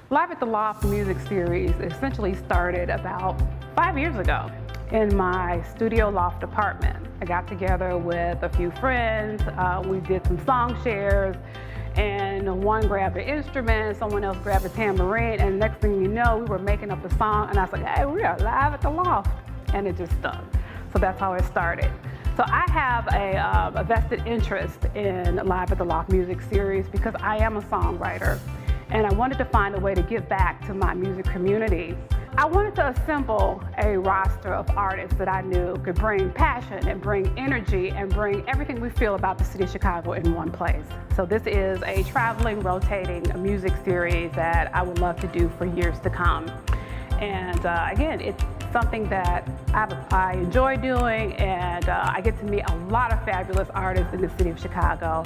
Live at the Loft music series essentially started about 5 years ago in my studio loft apartment. I got together with a few friends, we did some song shares, and one grabbed an instrument, someone else grabbed a tambourine, and next thing you know, we were making up a song, and I was like, hey, we are live at the Loft, and it just stuck. So that's how it started. So I have a vested interest in Live at the Loft music series because I am a songwriter, and I wanted to find a way to give back to my music community. I wanted to assemble a roster of artists that I knew could bring passion and bring energy and bring everything we feel about the city of Chicago in one place. So this is a traveling, rotating music series that I would love to do for years to come. And again, it's something that I enjoy doing, and I get to meet a lot of fabulous artists in the city of Chicago.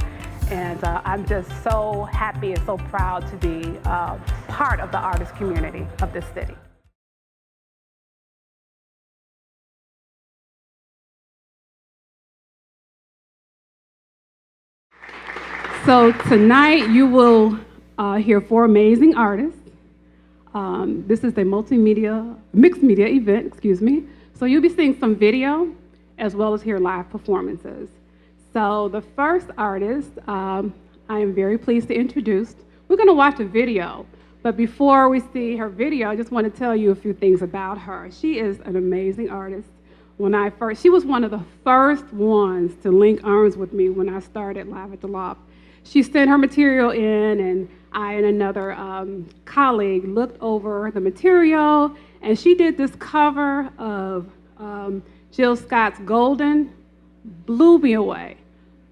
And I'm just so happy and so proud to be part of the artist community of this city. So tonight you will hear 4 amazing artists. This is a mixed media event, excuse me. So you'll be seeing some video as well as hear live performances. So the first artist, I am very pleased to introduce. We're gonna watch a video, but before we see her video, I just want to tell you a few things about her. She is an amazing artist. She was one of the first ones to link arms with me when I started Live at the Loft. She sent her material in, and I and another colleague looked over the material, and she did this cover of Jill Scott's Golden. Blew me away,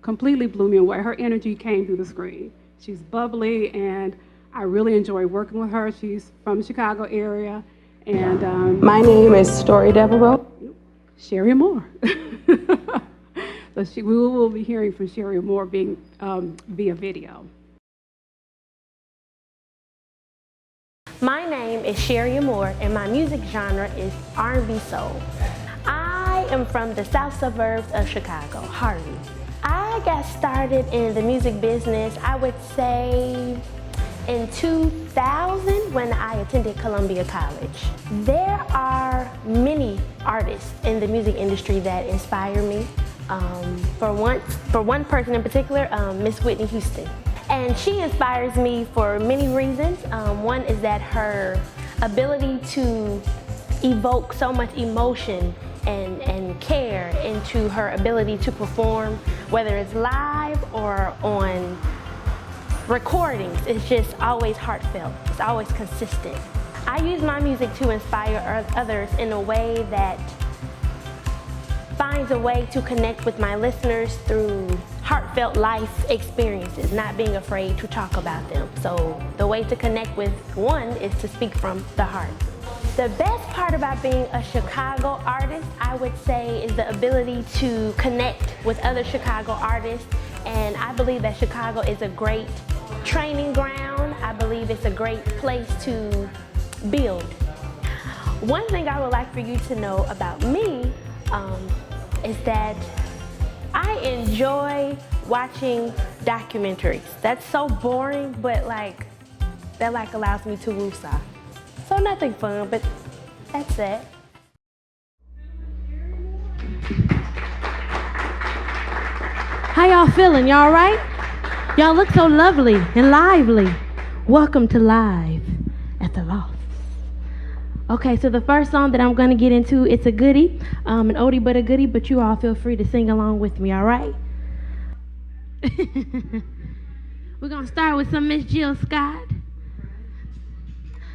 completely blew me away. Her energy came through the screen. She's bubbly, and I really enjoy working with her. She's from the Chicago area, and my name is Story Devereaux. Sherry Moore. So we will be hearing from Sherry Moore via video. My name is Sherry Moore, and my music genre is R&B soul. I am from the south suburbs of Chicago, Harvey. I got started in the music business, I would say, in 2000 when I attended Columbia College. There are many artists in the music industry that inspire me. For one person in particular, Miss Whitney Houston. And she inspires me for many reasons. One is that her ability to evoke so much emotion and care into her ability to perform, whether it's live or on recordings. It's just always heartfelt. It's always consistent. I use my music to inspire others in a way that finds a way to connect with my listeners through heartfelt life experiences, not being afraid to talk about them. So the way to connect with one is to speak from the heart. The best part about being a Chicago artist, I would say, is the ability to connect with other Chicago artists. And I believe that Chicago is a great training ground. I believe it's a great place to build. One thing I would like for you to know about me is that I enjoy watching documentaries. That's so boring, but that allows me to woosah. So nothing fun, but that's it. How y'all feeling? Y'all right? Y'all look so lovely and lively. Welcome to Live at the Loft. Okay, so the first song that I'm gonna get into, it's a goodie, an oldie but a goodie, but you all feel free to sing along with me, all right? We're gonna start with some Miss Jill Scott.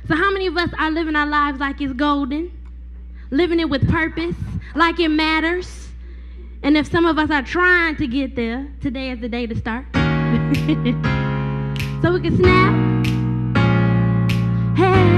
So how many of us are living our lives like it's golden? Living it with purpose, like it matters? And if some of us are trying to get there, today is the day to start. So we can snap. Hey.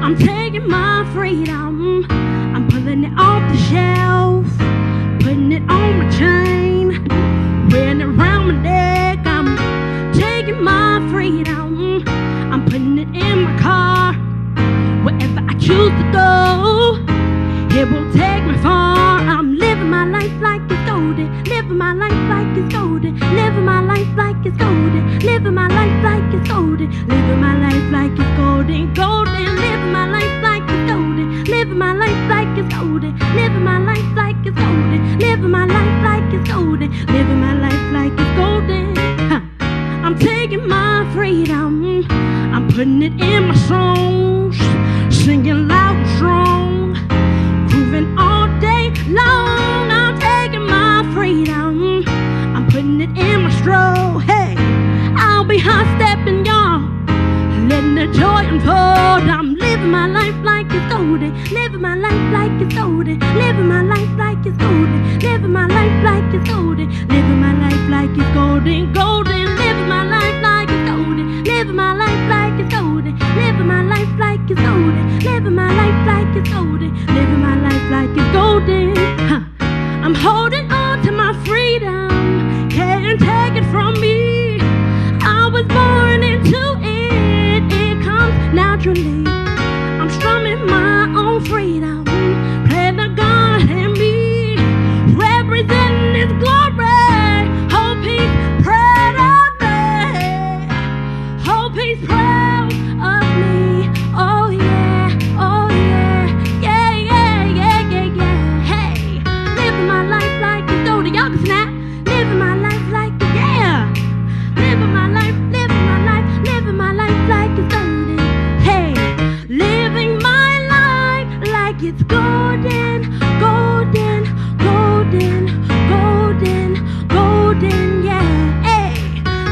I'm taking my freedom, I'm pulling it off the shelf, putting it on my chain, wearing it around my neck. I'm taking my freedom, I'm putting it in my car. it will take me far. I'm living my life like it's golden, living my life like it's golden, living my life like it's golden, living my life like it's golden, living my life like it's golden, golden, living my life like it's golden, living my life like it's golden, living my life like it's golden, living my life like it's golden, living my life like it's golden. Huh. I'm taking my freedom, I'm putting it in my songs, singing loud and strong, grooving all day long. I'm taking my freedom, I'm putting it in my stroll. Hey, I'll be hot stepping, y'all, letting the joy unfold. I'm living my life like it's golden, living my life like it's golden, living my life like it's golden, living my life like it's golden, living my life like it's golden, golden, living my life like it's golden, living my life like it's golden, living my life like it's golden, living my life like it's golden, living my life like it's golden. Huh. I'm holding on to my freedom, can't take it from me. I was born into it, it comes naturally. I'm strumming my own freedom, playing the God in me, representing His glory. Hope He's proud of me, hope He's proud of me. Oh yeah, oh yeah, yeah, yeah, yeah, yeah, yeah. Hey, living my life like it's golden. Y'all can snap. Living my life like it, yeah. Living my life, living my life, living my life like it's golden. Hey, living my life like it's golden, golden, golden, golden, golden, yeah. Hey,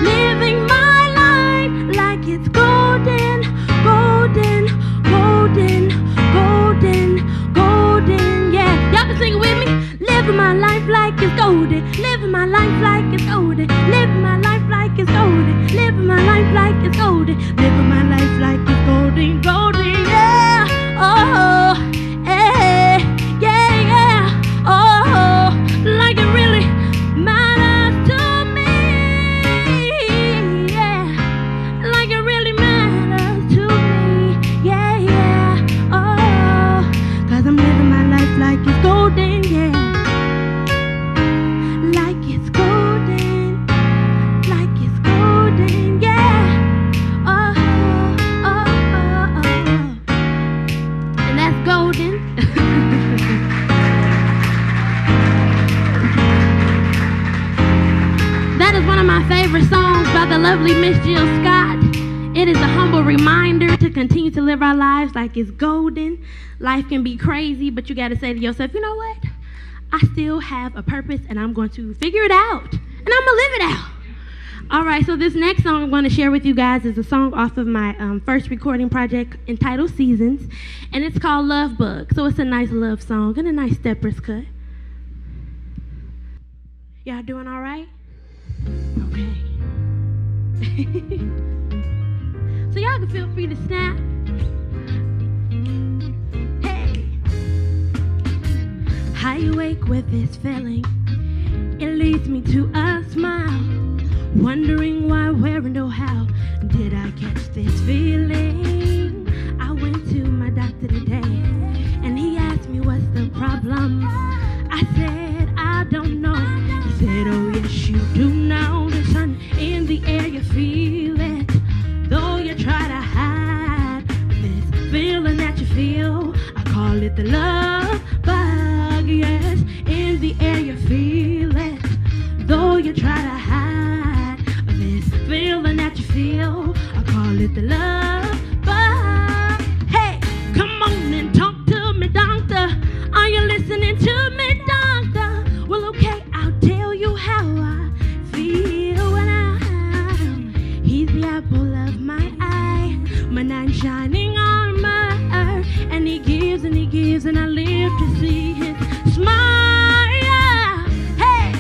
living my life like it's golden, golden, golden, golden, golden, yeah. Y'all can sing it with me. Living my life like it's golden, living my life like it's golden, living my life like it's golden, living my life like it's golden, living my life like it's golden, golden, yeah. Oh, eh, yeah, yeah. Oh, like it really matters to me, yeah. Like it really matters to me, yeah, yeah. Oh, 'cause I'm living my life like it's golden, yeah. Like it's golden, like it's golden, yeah. Oh, oh, oh, oh. And that's golden. That is one of my favorite songs by the lovely Miss Jill Scott. It is a humble reminder to continue to live our lives like it's golden. Life can be crazy, but you got to say to yourself, you know what? I still have a purpose, and I'm going to figure it out, and I'm going to live it out. All right, so this next song I'm going to share with you guys is a song off of my first recording project entitled Seasons, and it's called Love Bug. So it's a nice love song and a nice steppers cut. Y'all doing all right? Okay. So y'all can feel free to snap. I wake with this feeling, it leads me to a smile, wondering why, where, and oh how did I catch this feeling. I went to my doctor today, and he asked me what's the problem. I said, I don't know. He said, oh yes you do know. The sun in the air, you feel it, though you try to hide this feeling that you feel. I call it the love bug, yes. In the air you feel it, though you try to hide this feeling that you feel. I call it the love bug. Hey, come on and talk to me, doctor. Are you listening to me, doctor? Well, okay, I'll tell you how I feel when he's the apple of my eye, my knight in shining armor, and he gives and he gives, and I live to see his smile. Hey,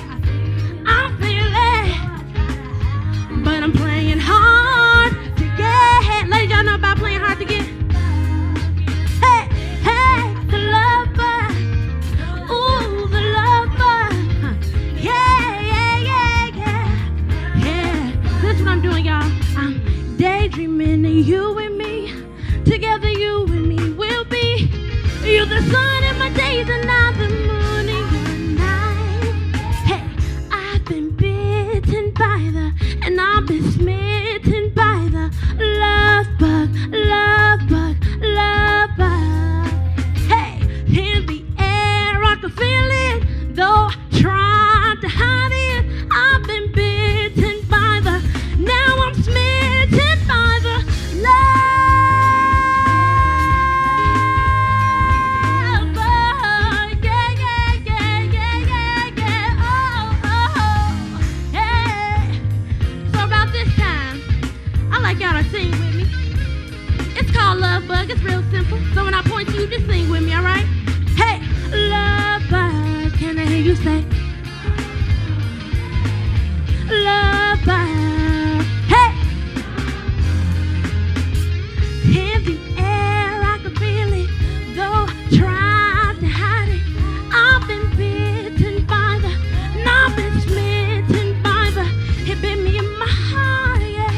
I feel it, but I'm playing hard to get. Ladies, y'all know about playing hard to get. Hey, hey, the lover, ooh, the lover. Yeah, yeah, yeah, yeah, yeah. That's what I'm doing, y'all. I'm daydreaming of you and me. Together, you and me will be. You're the sun in my your days and I've been mooning your night. Hey, I've been bitten by and I've been smitten by the love bug, love bug, love bug. Hey, in the air I can feel it, though I tried to hide it. I've been bitten by now I'm smitten by the love bug. Yeah, yeah, yeah, yeah, yeah, yeah. Oh, oh, yeah. So about this time, I like y'all to sing with me. It's called Love Bug. It's real simple. So when I point to you, just sing with me, all right? Hey, love bug. Can I hear you say? Love bug. Hey! In the air, I can feel it, though I tried to hide it. I've been bitten by and I've been smitten by it bit me in my heart, yeah.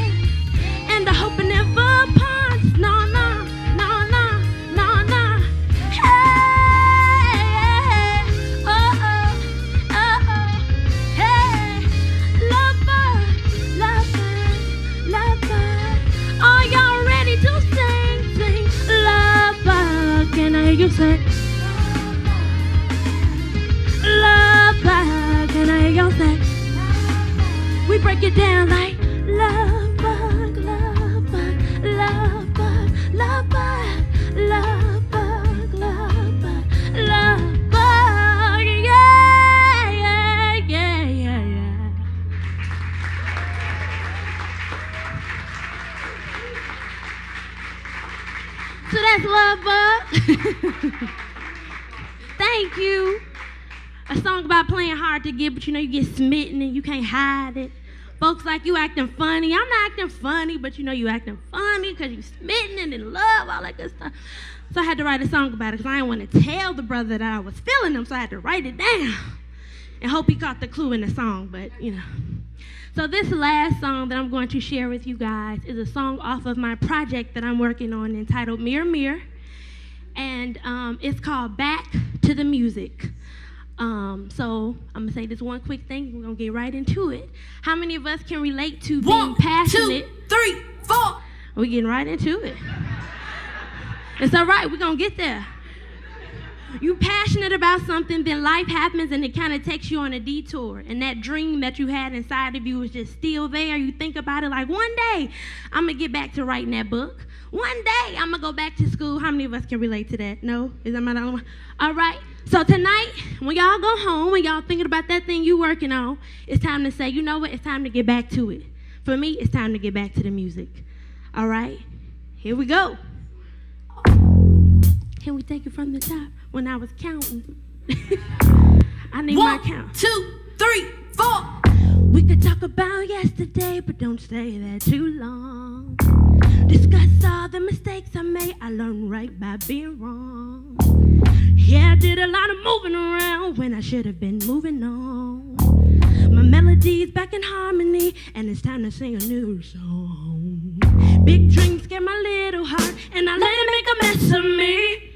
And I hope it never parts. No, no, no, no, no, no. Hey, oh, oh, oh, oh. Hey, love bug, love bug, love bug. Are y'all ready to sing, sing? Love bug, can I hear you sing? Love bug, can I hear you sing? We break it down like love bug, love bug, love bug, love bug, love bug, love bug, love bug, yeah, yeah, yeah, yeah, yeah. So that's Love Bug. Thank you. A song about playing hard to get, but you know you get smitten and you can't hide it. Folks like you acting funny. I'm not acting funny, but you know you acting funny because you smitten and in love, all that good stuff. So I had to write a song about it because I didn't want to tell the brother that I was feeling him, so I had to write it down and hope he caught the clue in the song, but you know. So this last song that I'm going to share with you guys is a song off of my project that I'm working on entitled Mirror Mirror, and it's called Back to the Music. So I'm gonna say this one quick thing. We're gonna get right into it. How many of us can relate to being passionate? 1, 2, 3, 4. We're getting right into it. It's all right. We're gonna get there. You passionate about something, then life happens and it kind of takes you on a detour. And that dream that you had inside of you is just still there. You think about it like, one day I'm gonna get back to writing that book. One day I'm gonna go back to school. How many of us can relate to that? No? Is that my only one? All right. So tonight, when y'all go home, when y'all thinking about that thing you working on, it's time to say, you know what? It's time to get back to it. For me, it's time to get back to the music. All right? Here we go. Can we take it from the top? When I was counting. I need my count. 1, 2, 3, 4. We could talk about yesterday, but don't stay there too long. Discuss all the mistakes I made. I learned right by being wrong. Yeah, I did a lot of moving around when I should have been moving on. My melody's back in harmony, and it's time to sing a new song. Big dreams scare my little heart, and I let it make a mess of me.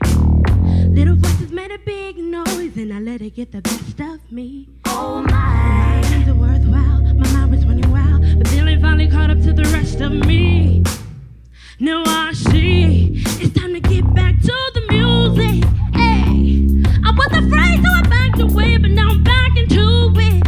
Little voices made a big noise, and I let it get the best of me. Oh my. Things are worthwhile, my mind was running wild, but then it finally caught up to the rest of me. Now I see, it's time to get back to the music. Hey, I was afraid, so I backed away, but now I'm back into it.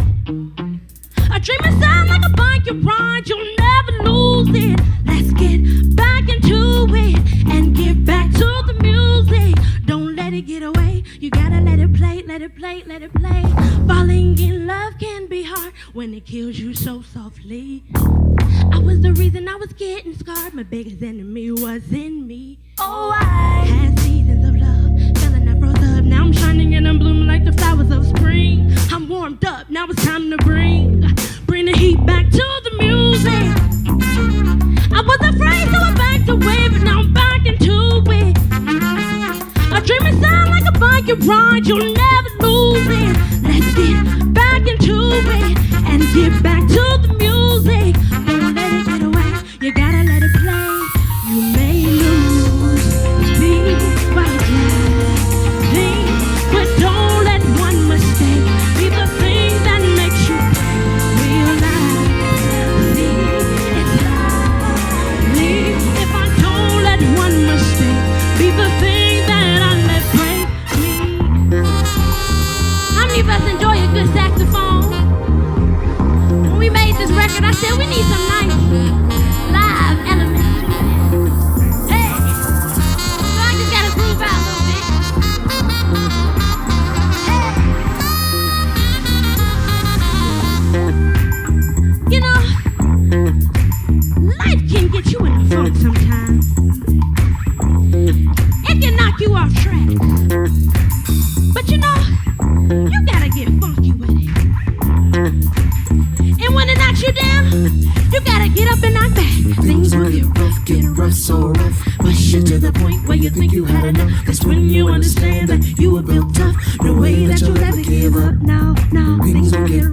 A dream inside like a bike you ride, you'll never lose it. Let's get back into it and get back to the music. Don't let it get away, you gotta let it play, let it play, let it play. Falling in love can be hard when it kills you so softly. I was the reason I was getting scarred, my biggest enemy was in me. Oh, I had seasons of love, feeling I froze up. Now I'm shining and I'm blooming like the flowers of spring. I'm warmed up, now it's time to bring the heat back to the music. I was afraid, so I backed away, but now I'm back into it. A dream inside like a bike you ride, you'll never lose it. Let's get back into it and get back to the music. Don't let it get away, you gotta let it play. You may lose, be quiet, think knock you off track. But you know, you gotta get funky with it. And when it knocks you down, you gotta get up and knock back. Things will get rough, so rough. Push you to the point where you think you had enough. That's when you understand that you were built tough. No way that you'll ever give up. No, things will get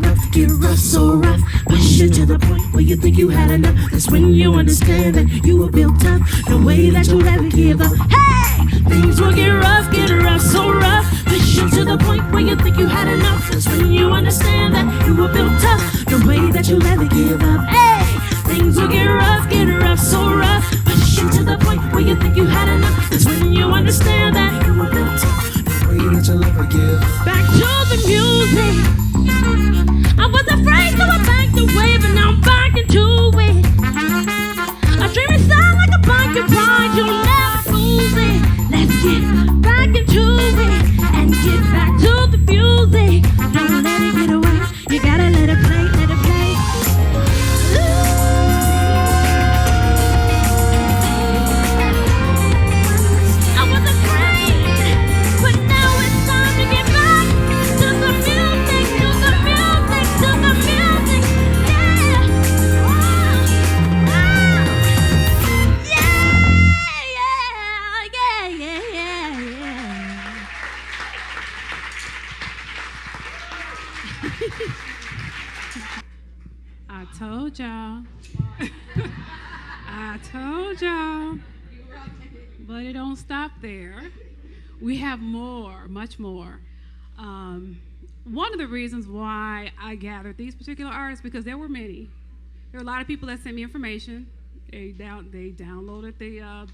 rough, so rough. Push you to the point where you think you had enough. That's when you understand that you were built tough. No way that you'll ever give up. Hey, things will get rough, so rough. Push you to the point where you think you had enough. That's when you understand that you were built tough. No way that you'll ever give up. Hey, things will get rough, so rough. Push you to the point where you think you had enough. That's when you understand that you were built tough. No way that you'll ever give up. Back to the music. I was afraid to go back the way, but now I'm back into it. A dreamy sound like a bucket ride, you'll never lose it. Let's get back into it and get back to the music. Don't let it get away. You gotta let it play, let it play. I was afraid, but now it's time to get back to the music, to the music, to the music. Yeah. I told y'all. I told y'all. But it don't stop there. We have more, much more. One of the reasons why I gathered these particular artists, because there were many. There were a lot of people that sent me information. They downloaded the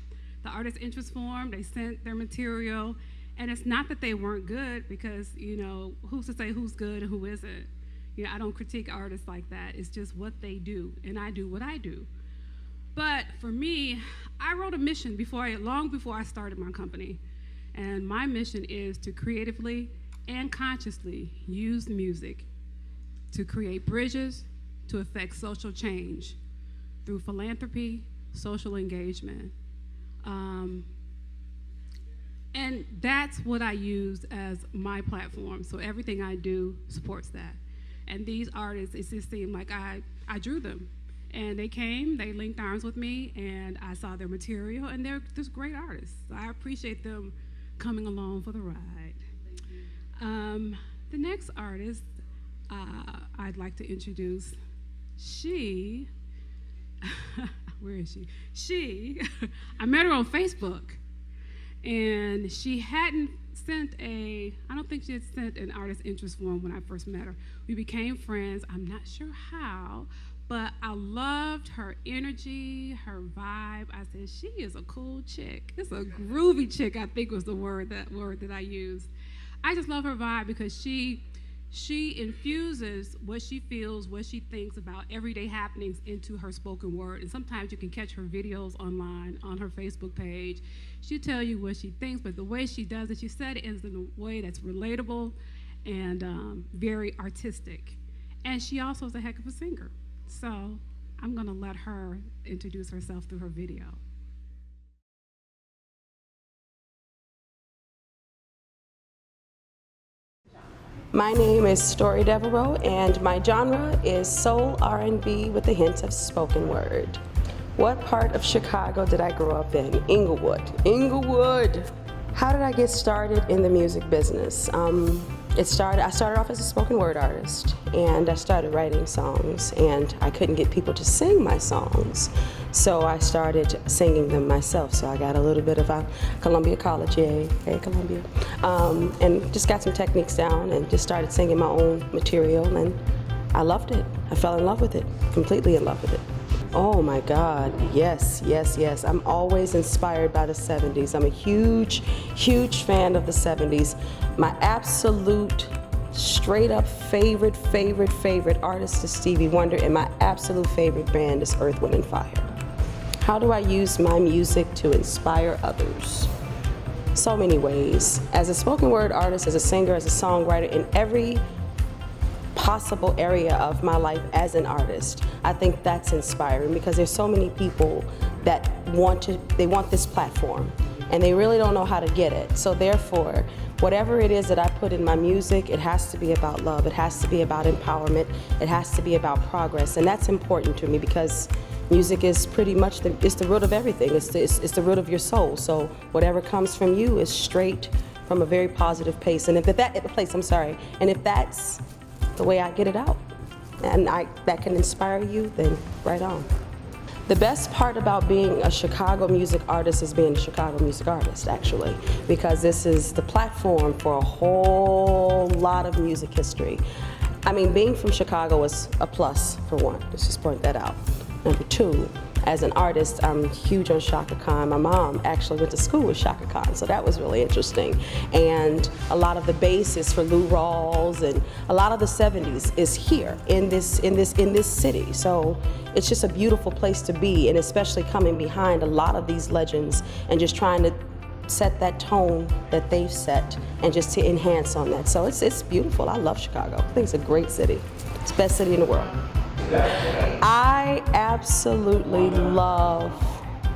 artist interest form. They sent their material. And it's not that they weren't good, because, you know, who's to say who's good and who isn't? You know, I don't critique artists like that. It's just what they do, and I do what I do. But for me, I wrote a mission long before I started my company. And my mission is to creatively and consciously use music to create bridges to affect social change through philanthropy, social engagement. And that's what I use as my platform. So everything I do supports that. And these artists, it just seemed like I drew them. And they came, they linked arms with me, and I saw their material, and they're just great artists. So I appreciate them coming along for the ride. The next artist I'd like to introduce, where is she? I met her on Facebook, and she hadn't I don't think she had sent an artist interest form when I first met her. We became friends. I'm not sure how, but I loved her energy, her vibe. I said, she is a cool chick. It's a groovy chick, I think was the word that I used. I just love her vibe because she infuses what she feels, what she thinks about everyday happenings into her spoken word. And sometimes you can catch her videos online on her Facebook page. She'll tell you what she thinks, but the way she does it, she said it is in a way that's relatable and very artistic. And she also is a heck of a singer. So I'm gonna let her introduce herself through her video. My name is Story Devereaux, and my genre is soul R&B with a hint of spoken word. What part of Chicago did I grow up in? Inglewood. How did I get started in the music business? I started off as a spoken word artist, and I started writing songs, and I couldn't get people to sing my songs. So I started singing them myself. So I got a little bit of a Columbia College, yay, hey Columbia, and just got some techniques down and just started singing my own material, and I loved it. I fell in love with it, completely in love with it. Oh my God, yes. I'm always inspired by the 70s. I'm a huge fan of the 70s. My absolute straight up favorite artist is Stevie Wonder, and my absolute favorite band is Earth, Wind & Fire. How do I use my music to inspire others? So many ways. As a spoken word artist, as a singer, as a songwriter, in every possible area of my life as an artist, I think that's inspiring because there's so many people that want this platform. and they really don't know how to get it. So therefore, whatever it is that I put in my music, it has to be about love. It has to be about empowerment. It has to be about progress, and that's important to me because music is pretty much it's the root of everything. It's the root of your soul. So whatever comes from you is straight from a very positive place. And if that's the way I get it out, and that can inspire you, then right on. The best part about being a Chicago music artist is being a Chicago music artist, actually, because this is the platform for a whole lot of music history. I mean, being from Chicago is a plus, for one. Let's just point that out. Number two, as an artist, I'm huge on Chaka Khan. My mom actually went to school with Chaka Khan, so that was really interesting. And a lot of the basis for Lou Rawls and a lot of the 70s is here in this city. So it's just a beautiful place to be, and especially coming behind a lot of these legends and just trying to set that tone that they've set and just to enhance on that. So it's beautiful. I love Chicago. I think it's a great city. It's the best city in the world. I absolutely love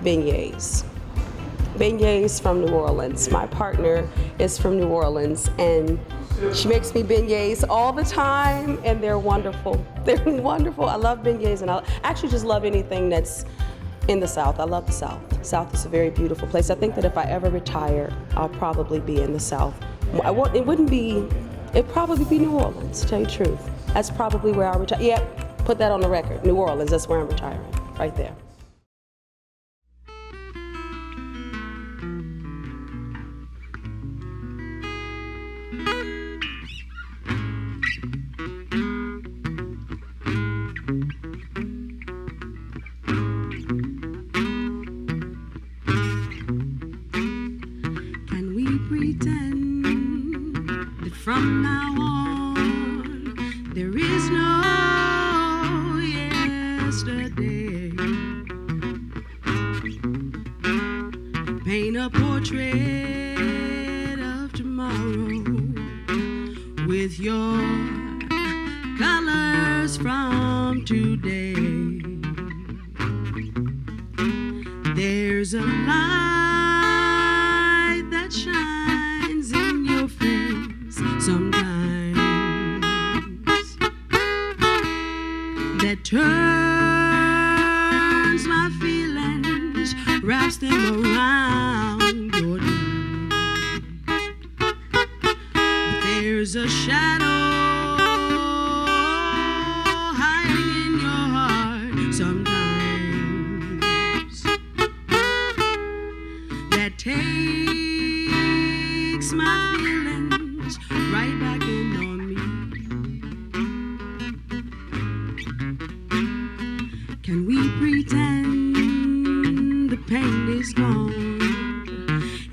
beignets. Beignets from New Orleans. My partner is from New Orleans, and she makes me beignets all the time, and they're wonderful. They're wonderful. I love beignets, and I actually just love anything that's in the South. I love the South. The South is a very beautiful place. I think that if I ever retire, I'll probably be in the South. It'd probably be New Orleans, to tell you the truth. That's probably where I'll retire. Yeah. Put that on the record. New Orleans, that's where I'm retiring, right there. Can we pretend that from now on there is no yesterday? Paint a portrait of tomorrow with your colors from today. There's a light that shines in your face sometimes that turns my feelings, wraps them around your knees. There's a shadow hiding in your heart sometimes that takes my feelings right back in on me. Can we pretend the pain is gone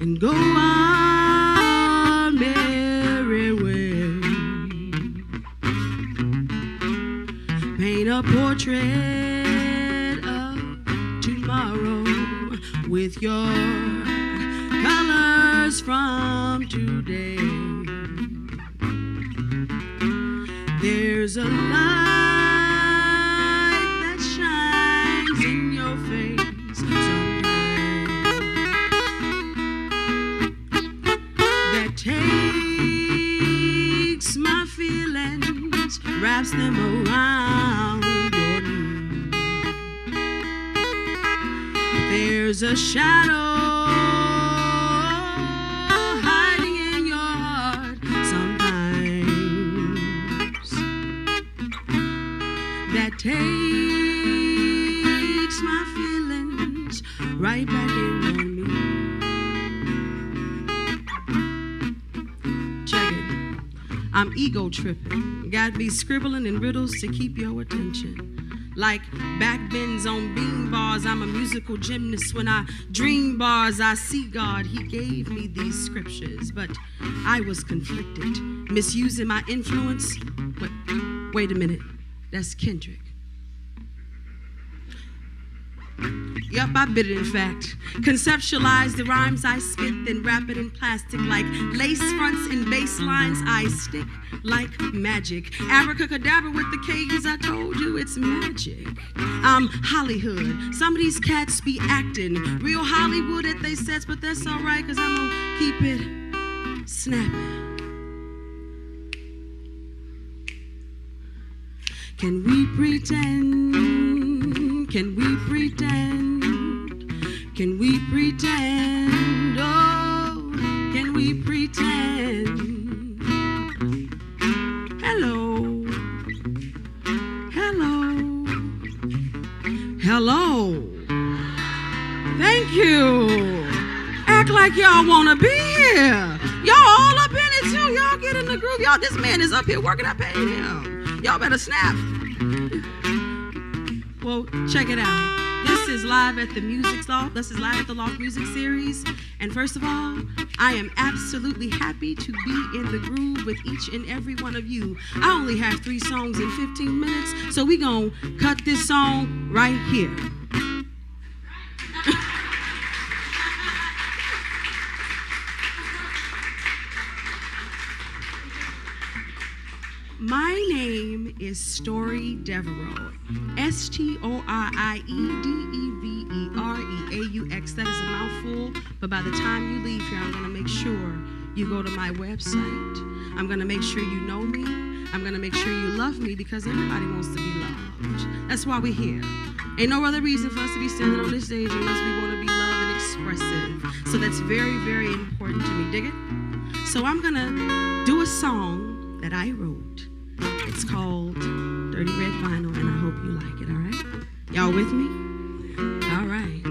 and go our merry way? Paint a portrait of tomorrow with your colors from today. There's a light that shines in your face sometimes that takes my feelings, wraps them around your knees. There's a shadow hiding in your heart sometimes that takes my feelings right back in on me. Check it. I'm ego tripping. Got me scribbling in riddles to keep your attention. Like backbends on bean bars, I'm a musical gymnast. When I dream bars, I see God. He gave me these scriptures, but I was conflicted, misusing my influence. Wait a minute, that's Kendrick. Yup, I bit it in fact. Conceptualize the rhymes I spit, then wrap it in plastic like lace fronts and bass lines I stick like magic. Abracadabra with the cadence, I told you it's magic. I'm Hollywood. Some of these cats be acting real Hollywood at they sets, but that's alright, cause I'm gonna keep it snapping. Can we pretend? Can we pretend? Can we pretend? Oh, can we pretend? Hello. Hello. Hello. Thank you. Act like y'all wanna be here. Y'all all up in it too. Y'all get in the groove. Y'all, this man is up here working. I paid him. Y'all better snap. Well, check it out. This is live at the Music Loft. This is live at the Loft Music Series. And first of all, I am absolutely happy to be in the groove with each and every one of you. I only have 3 songs in 15 minutes, so we gonna cut this song right here. My name is Story Devereaux. STORIEDEVEREAUX. That is a mouthful, but by the time you leave here, I'm going to make sure you go to my website. I'm going to make sure you know me. I'm going to make sure you love me, because everybody wants to be loved. That's why we're here. Ain't no other reason for us to be standing on this stage unless we want to be loved and expressive. So that's very, very important to me. Dig it? So I'm going to do a song that I wrote. It's called Dirty Red Vinyl, and I hope you like it, all right? Y'all with me? All right.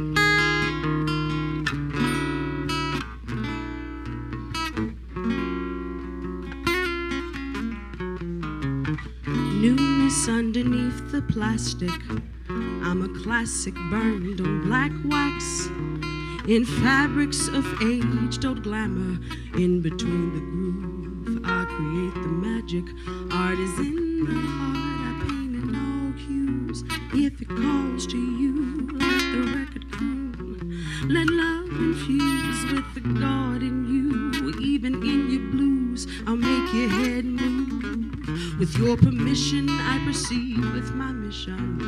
Newness underneath the plastic. I'm a classic burned on black wax. In fabrics of aged old glamour, in between the groove, I create the magic. Art is in the heart, I paint in all hues. If it calls to you, let the record cool. Let love infuse with the God in you. Even in your blues, I'll make your head move. With your permission, I proceed with my mission.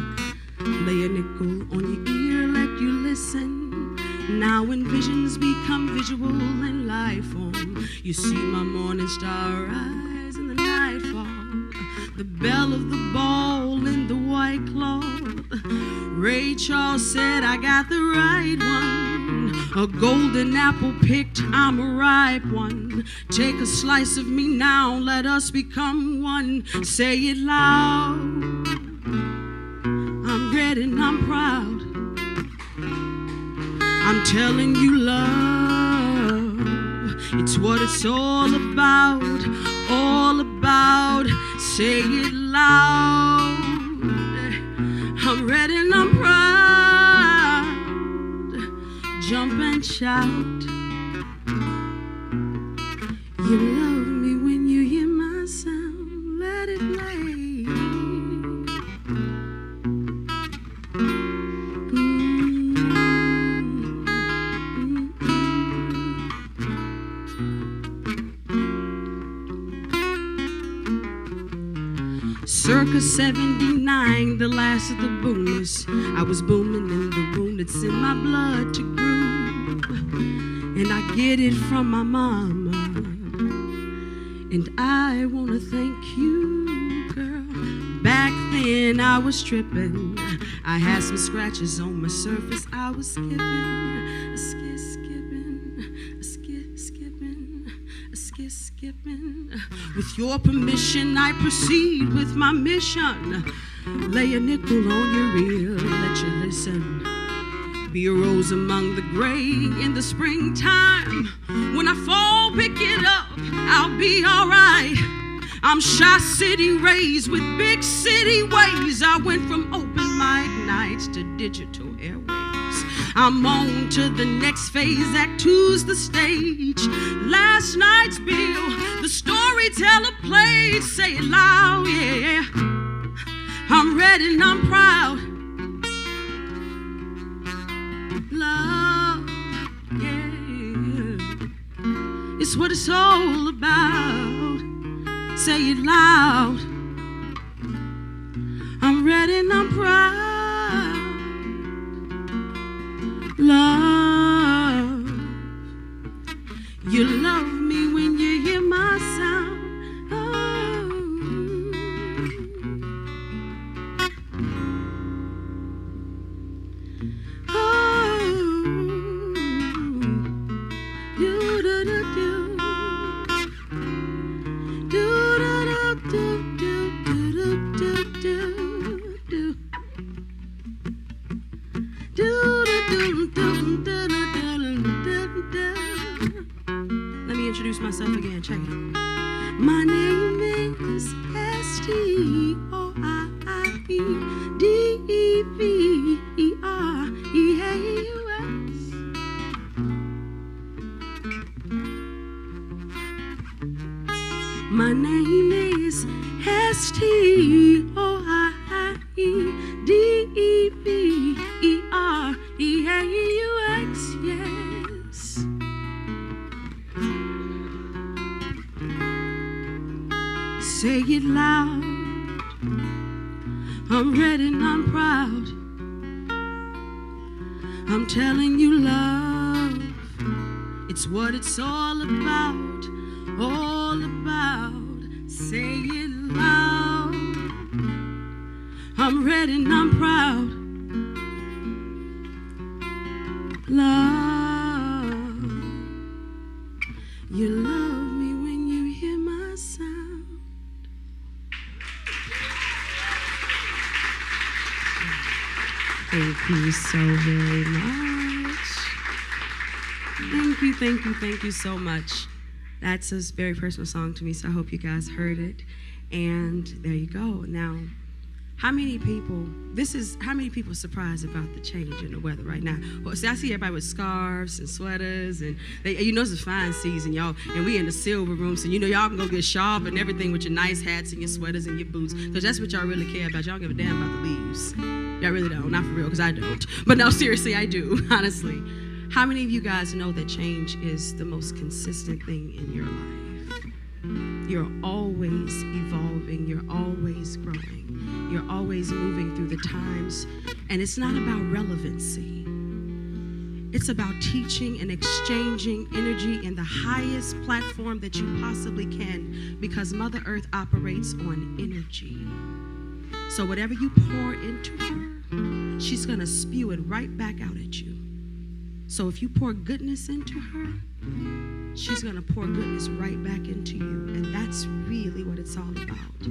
Lay a nickel on your ear, let you listen. Now when visions become visual in life form, you see my morning star rise in the nightfall. The belle of the ball in the white cloth. Ray Charles said I got the right one. A golden apple picked, I'm a ripe one. Take a slice of me now, let us become one. Say it loud. I'm ready and I'm proud. I'm telling you love, it's what it's all about, all about. Say it loud. I'm ready and I'm proud. Jump and shout. You love me when you hear my sound. Let it play. Circa 79, the last of the boomers. I was booming in the room that's in my blood to groove. And I get it from my mama. And I want to thank you, girl. Back then I was tripping. I had some scratches on my surface. I was skipping, a skip, skipping, a skip, skipping, a skip, skipping. With your permission, I proceed with my mission. Lay a nickel on your ear, let you listen. Be a rose among the gray in the springtime. When I fall, pick it up, I'll be alright. I'm Shy City raised with big city ways. I went from open mic nights to digital airwaves. I'm on to the next phase, Act 2's the stage. Last night's bill, the storyteller played. Say it loud, yeah. I'm ready and I'm proud. It's what it's all about. Say it loud. I'm ready and I'm proud. Love. You love me when you hear my sound. Let me introduce myself again. Check it. My name is STOREDEVEREUS. My name is STOREDEVEREUX. Yes. Say it loud. I'm ready and I'm proud. I'm telling you, love, it's what it's all about, all about. Say it loud. I'm ready and I'm proud. Love, you love me when you hear my sound. Thank you so very much. Thank you so much. That's a very personal song to me, so I hope you guys heard it. And there you go. Now, how many people surprised about the change in the weather right now? Well, see, I see everybody with scarves and sweaters, and it's a fine season, y'all. And we in the silver room, so y'all can go get sharp and everything with your nice hats and your sweaters and your boots, because that's what y'all really care about. Y'all don't give a damn about the leaves. Y'all really don't. Not for real, because I don't. But no, seriously, I do, honestly. How many of you guys know that change is the most consistent thing in your life? You're always evolving. You're always growing. You're always moving through the times. And it's not about relevancy. It's about teaching and exchanging energy in the highest platform that you possibly can, because Mother Earth operates on energy. So whatever you pour into her, she's going to spew it right back out at you. So if you pour goodness into her, she's going to pour goodness right back into you. And that's really what it's all about.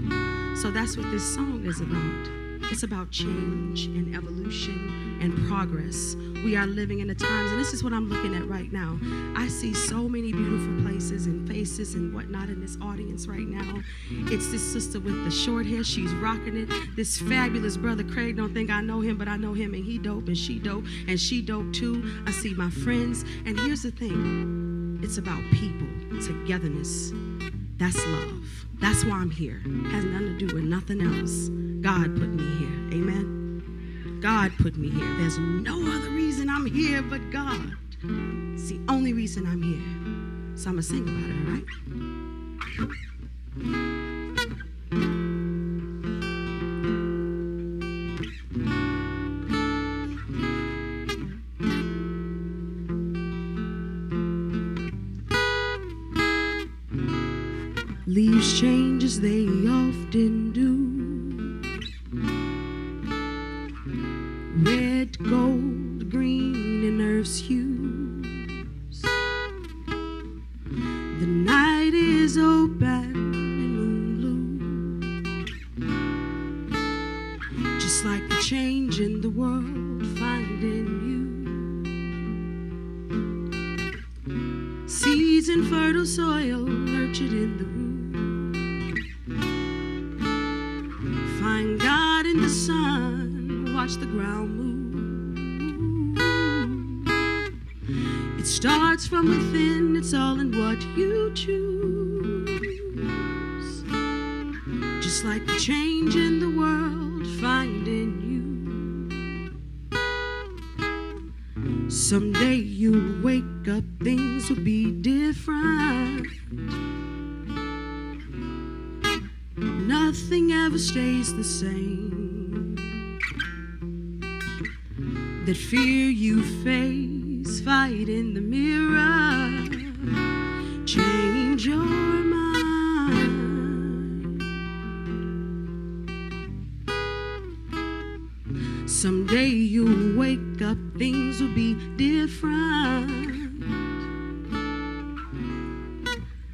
So that's what this song is about. It's about change and evolution and progress. We are living in the times, and this is what I'm looking at right now. I see so many beautiful places and faces and whatnot in this audience right now. It's this sister with the short hair. She's rocking it. This fabulous brother Craig, don't think I know him, but I know him, and he dope, and she dope too. I see my friends, and here's the thing. It's about people, togetherness. That's love. That's why I'm here. Has nothing to do with nothing else. God put me here. Amen. God put me here. There's no other reason I'm here but God. It's the only reason I'm here. So I'm going to sing about it, all right? Leaves change as they often do. Red, gold, green, and earth's hues. The night is open and moon blue. Just like the change in the world, finding you. Seeds in fertile soil, nurtured in the root. Find God in the sun, watch the ground move. It starts from within, it's all in what you choose. Just like the change in the world, finding you. Someday you'll wake up, things will be different. Nothing ever stays the same. That fear you face, fight in the mirror, change your mind. Someday you'll wake up, things will be different.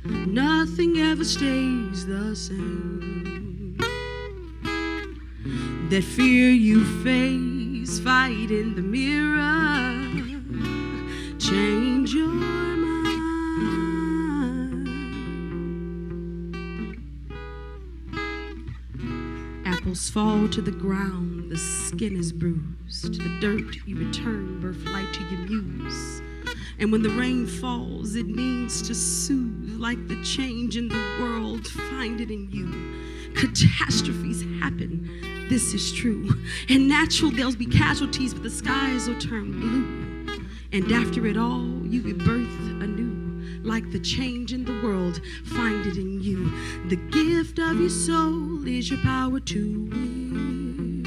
Nothing ever stays the same. That fear you face, fight in the mirror, change your mind. Apples fall to the ground, the skin is bruised. The dirt you return, birth light to your muse. And when the rain falls, it means to soothe, like the change in the world, find it in you. Catastrophes happen, this is true. And natural, there'll be casualties, but the skies will turn blue. And after it all, you rebirth anew. Like the change in the world, find it in you. The gift of your soul is your power to win.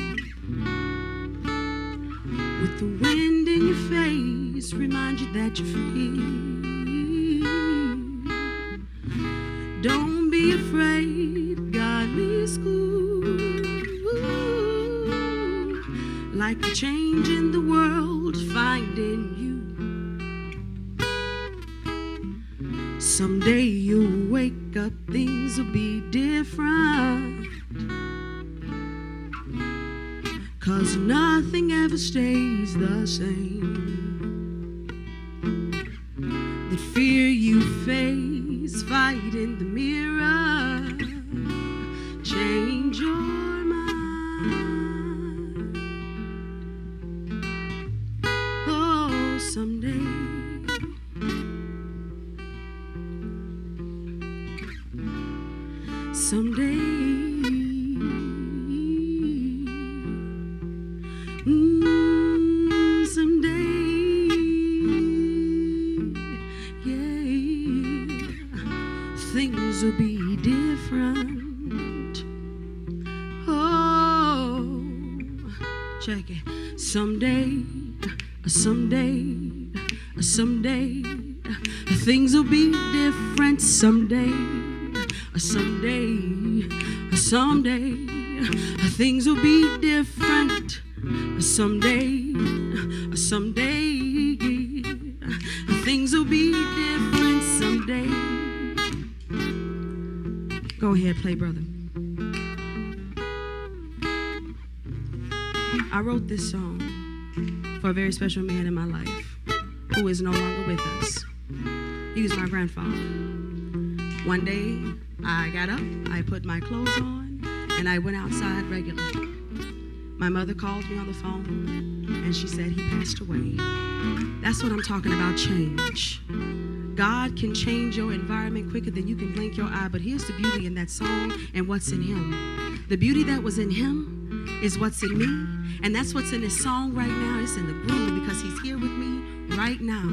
With the wind in your face, remind you that you're free. Don't be afraid, godly school. Like the change in the world, find in you. Someday you'll wake up, things will be different. 'Cause nothing ever stays the same. The fear you face, fight in the mirror, change your mind. Oh, someday. Someday, someday, yeah, things will be different. Oh, check it. Someday, someday, someday, things will be different. Someday. Someday, someday, things will be different. Someday, someday, things will be different someday. Go ahead, play, brother. I wrote this song for a very special man in my life who is no longer with us. He was my grandfather. One day, I got up, I put my clothes on, and I went outside regularly. My mother called me on the phone, and she said he passed away. That's what I'm talking about, change. God can change your environment quicker than you can blink your eye, but here's the beauty in that song and what's in him. The beauty that was in him is what's in me, and that's what's in this song right now. It's in the groove because he's here with me right now.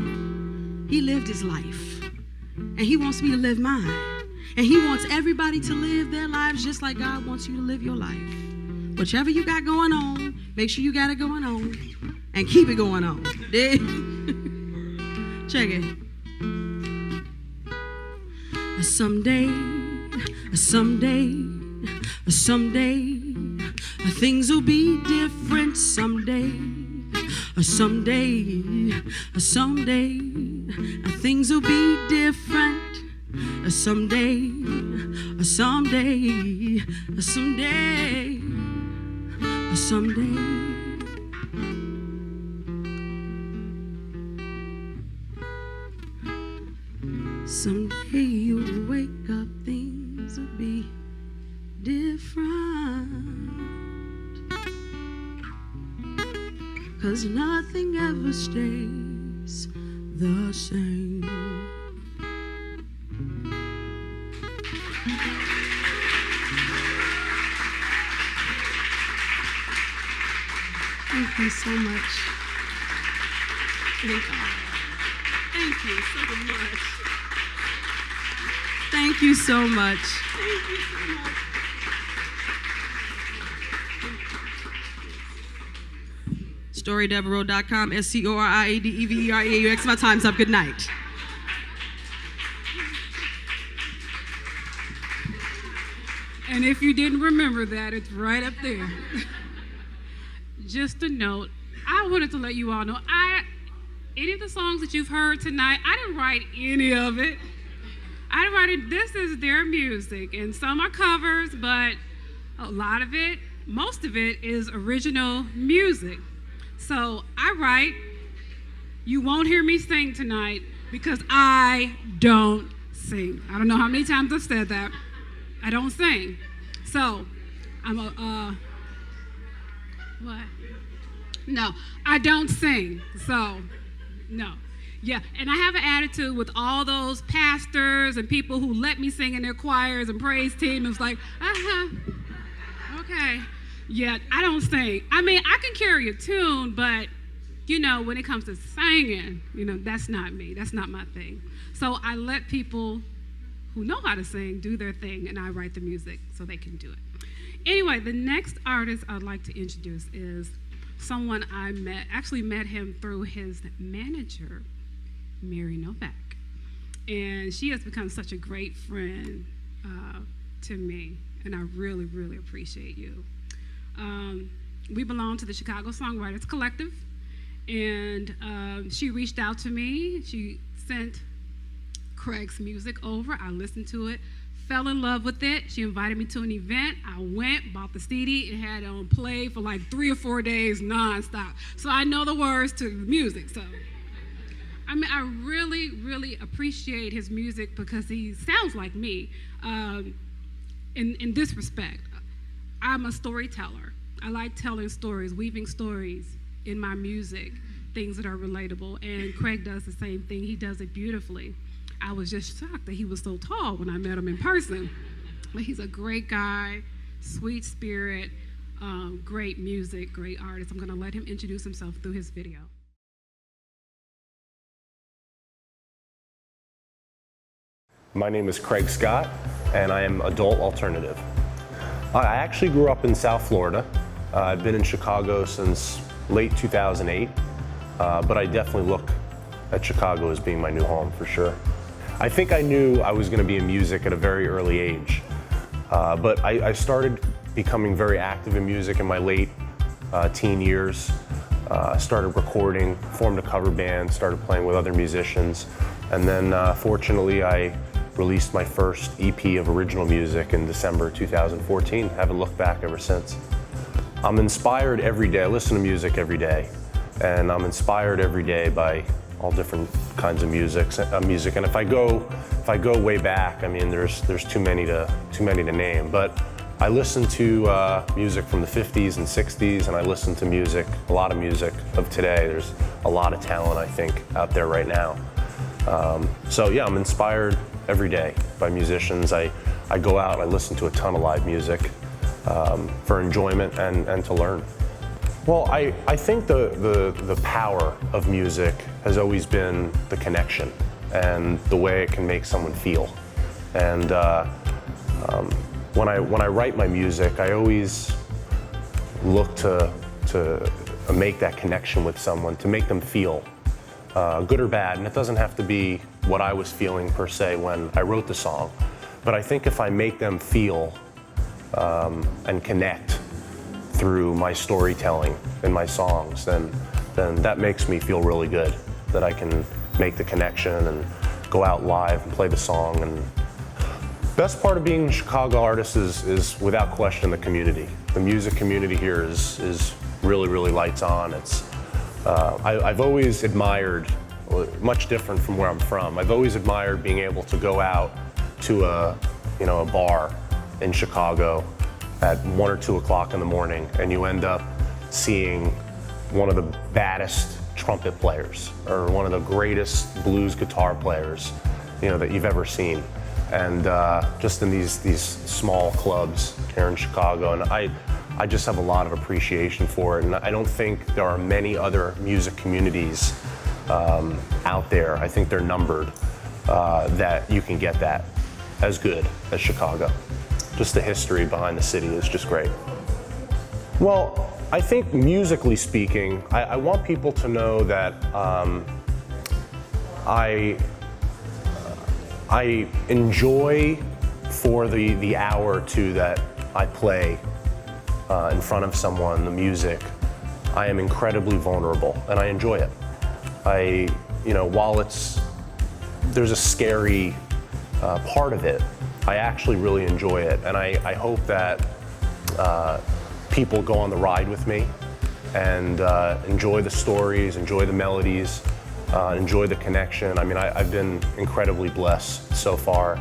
He lived his life, and he wants me to live mine. And he wants everybody to live their lives just like God wants you to live your life. Whichever you got going on, make sure you got it going on and keep it going on. Check it. Someday, someday, someday, things will be different someday. Someday, someday, things will be different. Someday, someday, someday, someday. Someday you'll wake up, things will be different. 'Cause nothing ever stays the same. Thank you so much. Thank you. Thank you so much. Thank you so much. Thank you so much. StoryDevereaux.com, SCORIADEVEREAUX. My time's up. Good night. And if you didn't remember that, it's right up there. Just a note, I wanted to let you all know, any of the songs that you've heard tonight, I didn't write any of it. I didn't write it. This is their music, and some are covers, but a lot of it, most of it is original music. So I write, you won't hear me sing tonight because I don't sing. I don't know how many times I've said that. I don't sing. So I'm what? No, I don't sing. So, no. Yeah, and I have an attitude with all those pastors and people who let me sing in their choirs and praise team. It's like, okay. Yeah, I don't sing. I mean, I can carry a tune, but, when it comes to singing, that's not me. That's not my thing. So I let people who know how to sing do their thing, and I write the music so they can do it. Anyway, the next artist I'd like to introduce is someone I met him through his manager, Mary Novak. And she has become such a great friend to me, and I really, really appreciate you. We belong to the Chicago Songwriters Collective, and she reached out to me. She sent Craig's music over. I listened to it, fell in love with it. She invited me to an event. I went, bought the CD, and had it on play for like 3 or 4 days nonstop. So I know the words to the music. So, I mean, I really, really appreciate his music because he sounds like me in this respect. I'm a storyteller. I like telling stories, weaving stories in my music, things that are relatable, and Craig does the same thing. He does it beautifully. I was just shocked that he was so tall when I met him in person. But he's a great guy, sweet spirit, great music, great artist. I'm going to let him introduce himself through his video. My name is Craig Scott, and I am adult alternative. I actually grew up in South Florida. I've been in Chicago since late 2008, but I definitely look at Chicago as being my new home for sure. I think I knew I was going to be in music at a very early age, but I started becoming very active in music in my late teen years. Started recording, formed a cover band, started playing with other musicians, and then fortunately I released my first EP of original music in December 2014. Haven't looked back ever since. I'm inspired every day. I listen to music every day, and I'm inspired every day by all different kinds of music. And if I go way back, I mean, there's too many to name. But I listen to music from the 50s and 60s, and I listen to music, a lot of music of today. There's a lot of talent, I think, out there right now. So yeah, I'm inspired every day by musicians. I go out and I listen to a ton of live music for enjoyment and to learn. Well, I think the power of music has always been the connection and the way it can make someone feel. And when I write my music, I always look to make that connection with someone, to make them feel good or bad. And it doesn't have to be what I was feeling per se when I wrote the song. But I think if I make them feel and connect through my storytelling in my songs, then that makes me feel really good, that I can make the connection and go out live and play the song. And best part of being a Chicago artist is without question the community. The music community here is really, really lights on. I've always admired, much different from where I'm from, I've always admired being able to go out to a bar in Chicago at 1 or 2 o'clock in the morning, and you end up seeing one of the baddest trumpet players or one of the greatest blues guitar players that you've ever seen, and just in these small clubs here in Chicago. And I just have a lot of appreciation for it, and I don't think there are many other music communities out there. I think they're numbered that you can get that as good as Chicago. Just the history behind the city is just great. Well, I think musically speaking, I want people to know that I enjoy for the hour or two that I play in front of someone, the music, I am incredibly vulnerable and I enjoy it. While there's a scary part of it, I actually really enjoy it. And I hope that people go on the ride with me and enjoy the stories, enjoy the melodies, enjoy the connection. I mean, I've been incredibly blessed so far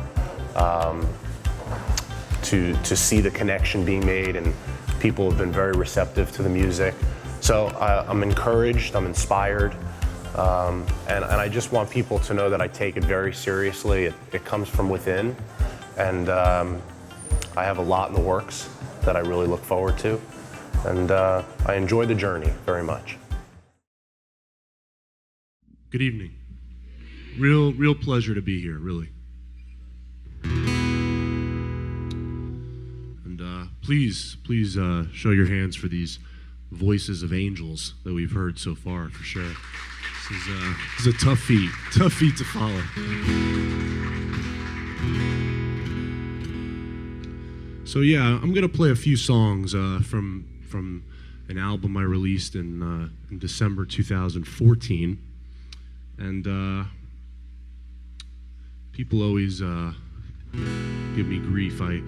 to see the connection being made, and people have been very receptive to the music. So I'm encouraged, I'm inspired, and I just want people to know that I take it very seriously. It comes from within, and I have a lot in the works that I really look forward to, and I enjoy the journey very much. Good evening. Real pleasure to be here, really. And please show your hands for these voices of angels that we've heard so far, for sure. This is a tough feat to follow. So yeah, I'm gonna play a few songs from an album I released in December 2014, and people always give me grief. I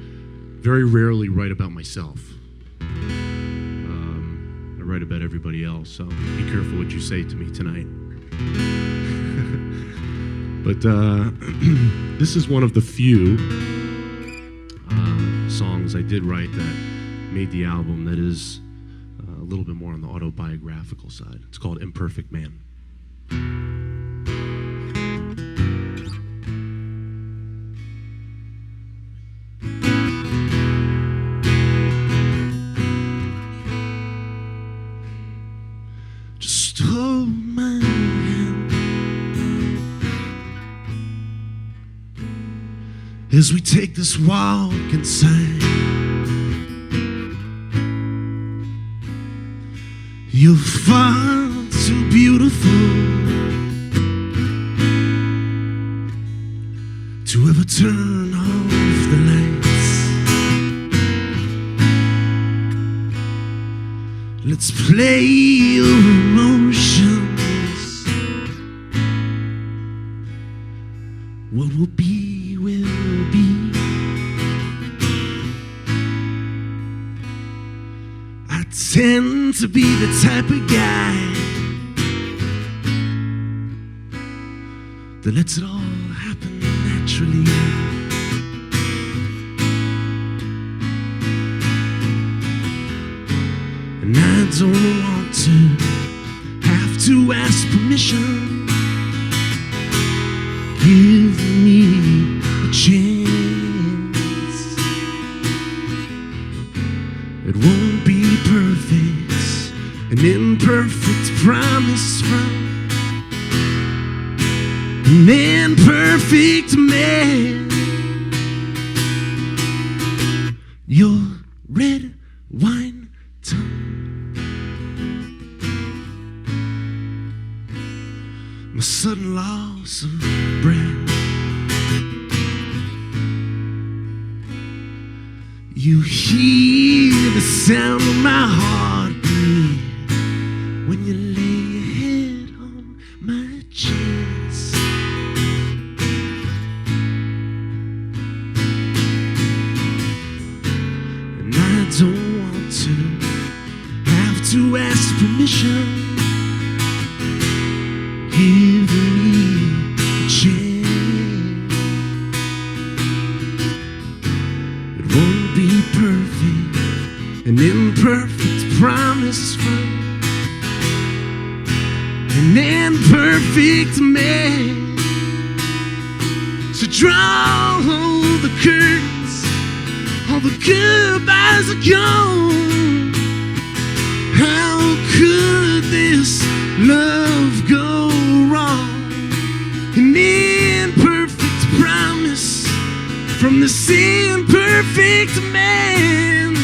very rarely write about myself. I write about everybody else, so be careful what you say to me tonight. But this is one of the few songs I did write that made the album that is a little bit more on the autobiographical side. It's called Imperfect Man. Just hold my hand as we take this walk inside. You're far too beautiful to ever turn off the lights. Let's play your emotions. What will be, will be. I tend to be the type of guy that lets it all happen naturally. And I don't want to have to ask permission. Give me a chance. It won't be perfect, an imperfect promise from an imperfect man. Your red wine tongue, my sudden loss of breath. You hear the sound of my heartbeat when you lay your head on my chest. And I don't want to have to ask permission. Give me a chance. It won't be perfect, an imperfect promise from an imperfect man. So draw the curtains, all the goodbyes are gone. How could this love go wrong? from the sea imperfect man.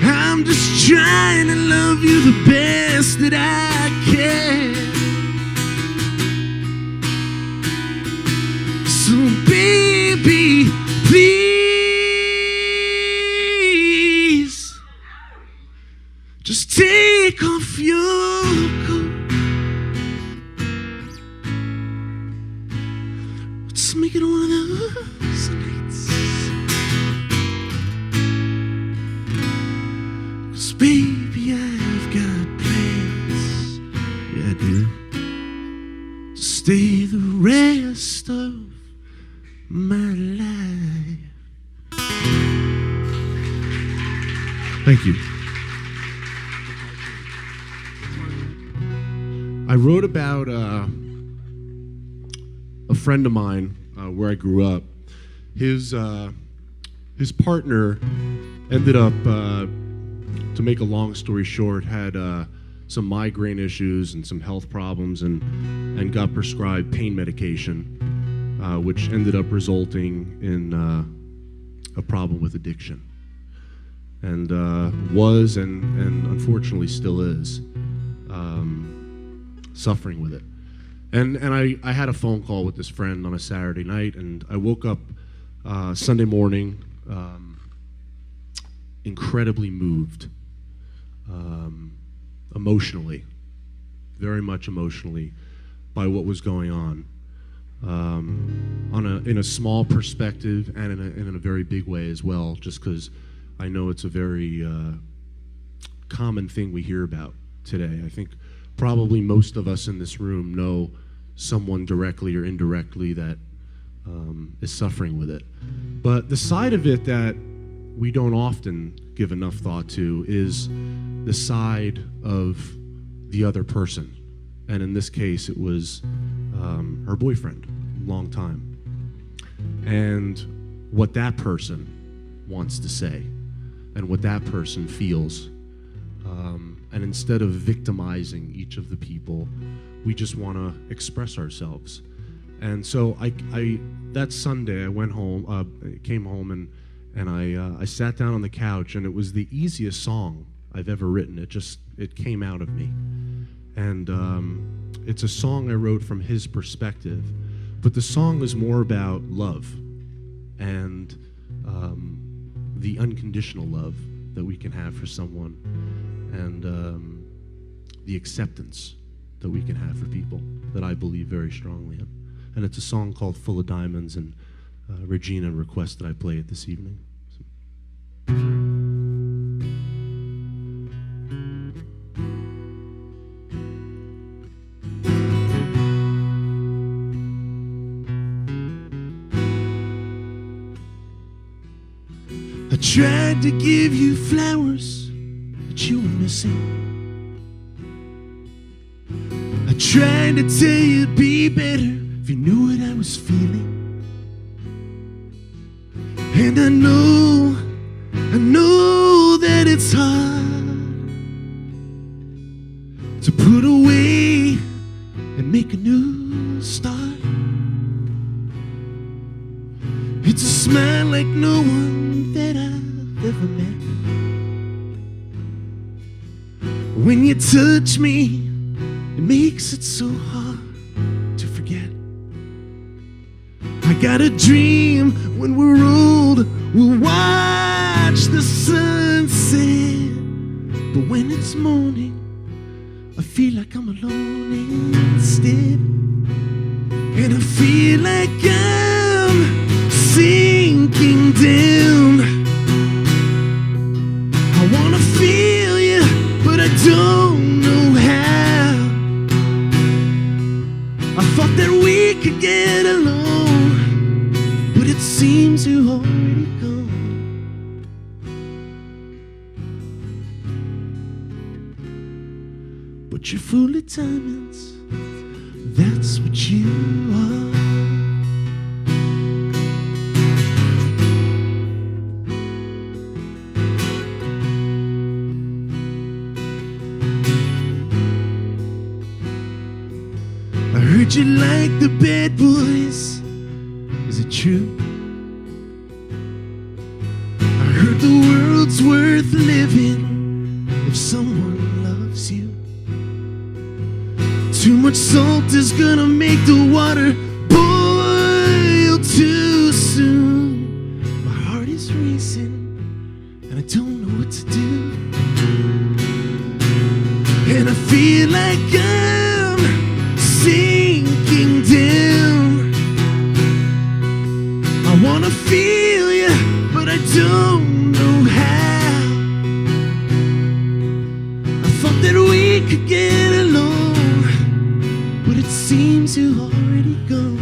I'm just trying to love you the best that I can. So baby, please, just take off your coat. Let's make it one of those nights. 'Cause baby, I've got plans. Yeah, I do. To stay the rest of my life. Thank you. I wrote about a friend of mine where I grew up. His partner ended up, to make a long story short, had some migraine issues and some health problems, and got prescribed pain medication, which ended up resulting in a problem with addiction, and was and unfortunately still is suffering with it. And I had a phone call with this friend on a Saturday night, and I woke up Sunday morning incredibly moved, emotionally, very much emotionally, by what was going on. In a small perspective and in a very big way as well, just because I know it's a very common thing we hear about today. I think probably most of us in this room know someone directly or indirectly that is suffering with it. But the side of it that we don't often give enough thought to is the side of the other person. And in this case, it was her boyfriend, long time. And what that person wants to say and what that person feels. And instead of victimizing each of the people, we just want to express ourselves. And so I that Sunday I went home, came home, and I sat down on the couch, and it was the easiest song I've ever written. It came out of me. And it's a song I wrote from his perspective, but the song is more about love and the unconditional love that we can have for someone, and the acceptance that we can have for people that I believe very strongly in. And it's a song called Full of Diamonds, and Regina requested I play it this evening. I tried to give you flowers, but you were missing. I tried to tell you it'd be better if you knew what I was feeling. And I know that it's hard to put away and make a new start. It's a smile like no one that I've ever met. When you touch me, it makes it so hard to forget. I got a dream when we're old, we'll watch the sunset. But when it's morning, I feel like I'm alone instead. And I feel like I'm sinking down. I wanna feel you, but I don't know how. I thought that we could get along, but it seems you already gone. But you're full of diamonds, that's what you are. I heard you like the bad boys. Is it true? worth living if someone loves you. Too much salt is gonna make the water boil too soon. My heart is racing and I don't know what to do. And I feel like I'm sinking down. I wanna feel you, but I don't know how. I thought that we could get along, but it seems you're already gone.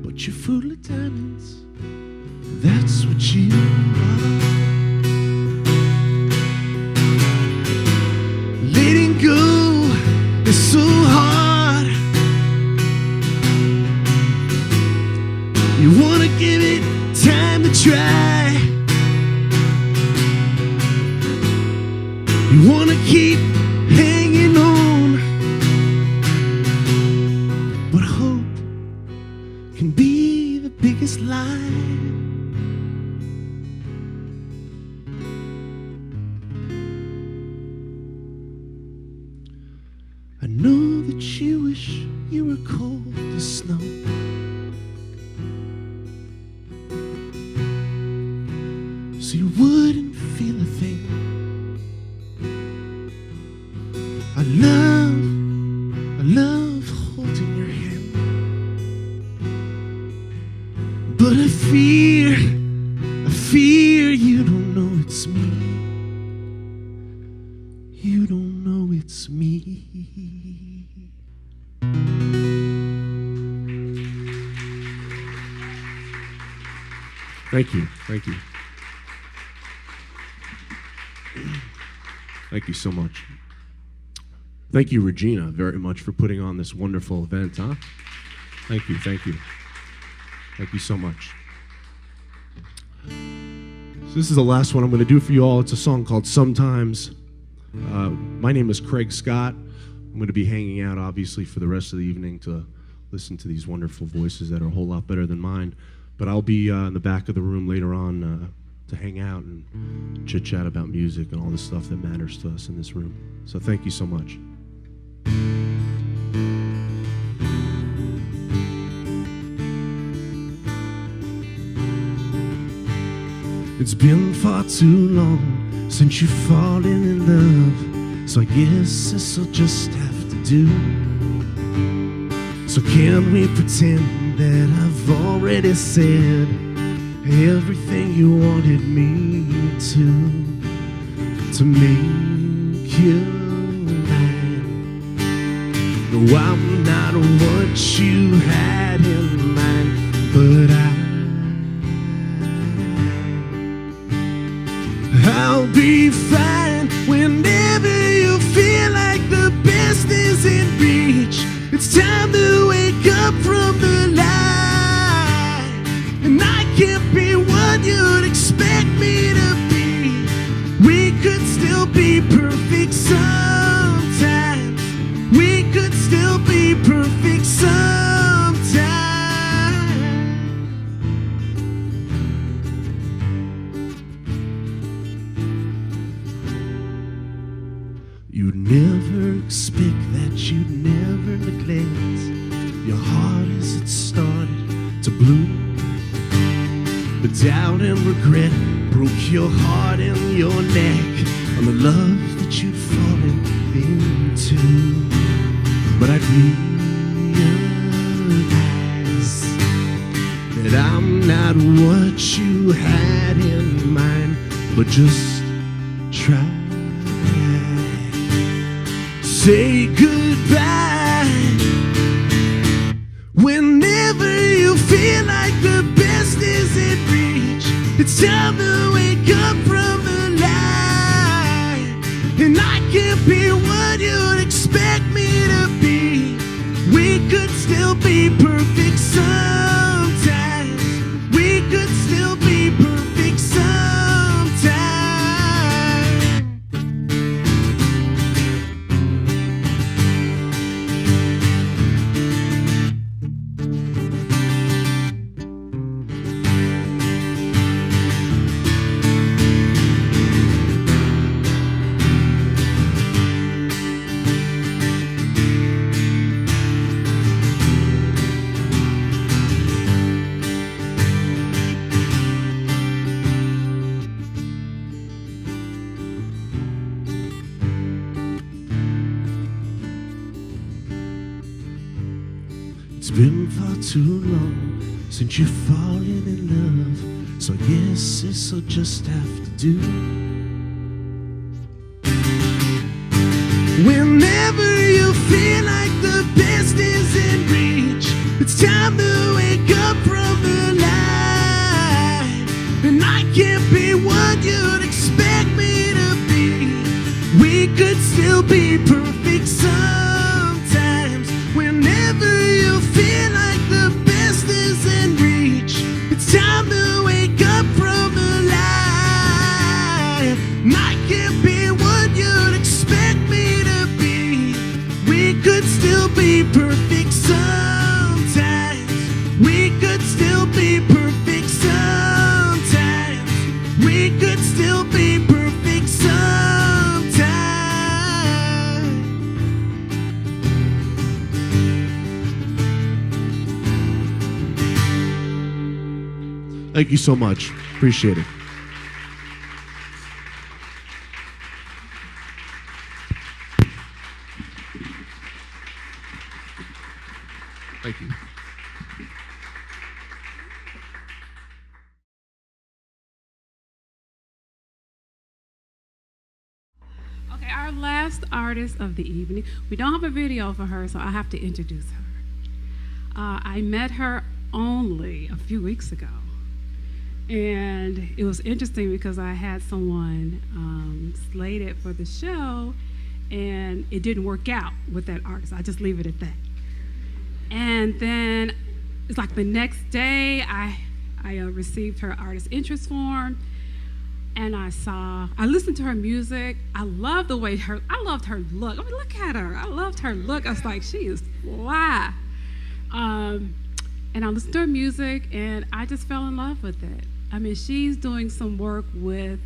But you're full of diamonds, that's what you are. Letting go is so hard. You wanna give it time to try. You wanna keep hanging on, but hope can be the biggest lie. I know that you wish you were cold as snow. So you wouldn't feel a thing. I love holding your hand. But I fear you don't know it's me. You don't know it's me. Thank you. Thank you. Thank you so much. Thank you, Regina, very much for putting on this wonderful event, huh? Thank you, thank you. Thank you so much. So this is the last one I'm going to do for you all. It's a song called Sometimes. My name is Craig Scott. I'm going to be hanging out, obviously, for the rest of the evening to listen to these wonderful voices that are a whole lot better than mine. But I'll be in the back of the room later on to hang out and chit-chat about music and all the stuff that matters to us in this room. So thank you so much. It's been far too long since you've fallen in love, so I guess this'll just have to do. So can we pretend that I've already said everything you wanted me to make you mine? No, I'm not what you had in mind, but I'll be fine whenever you feel like the best is in reach. It's time to wake up from the light, and I can't be what you'd expect me to be. We could still be perfect sometimes. We could still be perfect sometimes. You'd never expect that, you'd never neglect your heart as it started to bloom. But doubt and regret broke your heart and your neck on the love that you'd fallen into. But I realize that I'm not what you had in mind, but just try. Say goodbye whenever you feel like the best is in reach. It's time to wake up from the light, and I can't be what you'd expect me to be. We could still be perfect sometimes. We could still be perfect sometimes. It's been far too long since you've fallen in love. So yes, this'll just have to do. Whenever you feel like the best is in reach, it's time to wake up from the light. And I can't be what you'd expect me to be. We could still be perfect sometimes. Whenever you feel like the best is in reach, it's time to wake up from the light. And I can't be what you'd expect me to be. We could still be perfect sometimes. We could still be perfect sometimes. We could still be perfect sometimes. Thank you so much. Appreciate it. Thank you. Okay, our last artist of the evening. We don't have a video for her, so I have to introduce her. I met her only a few weeks ago. And it was interesting because I had someone slated for the show, and it didn't work out with that artist. I just leave it at that. And then it's like the next day, I received her artist interest form, and I listened to her music. I loved the way I loved her look. I mean, look at her. I loved her look. I was like, she is fly. And I listened to her music, and I just fell in love with it. I mean, she's doing some work with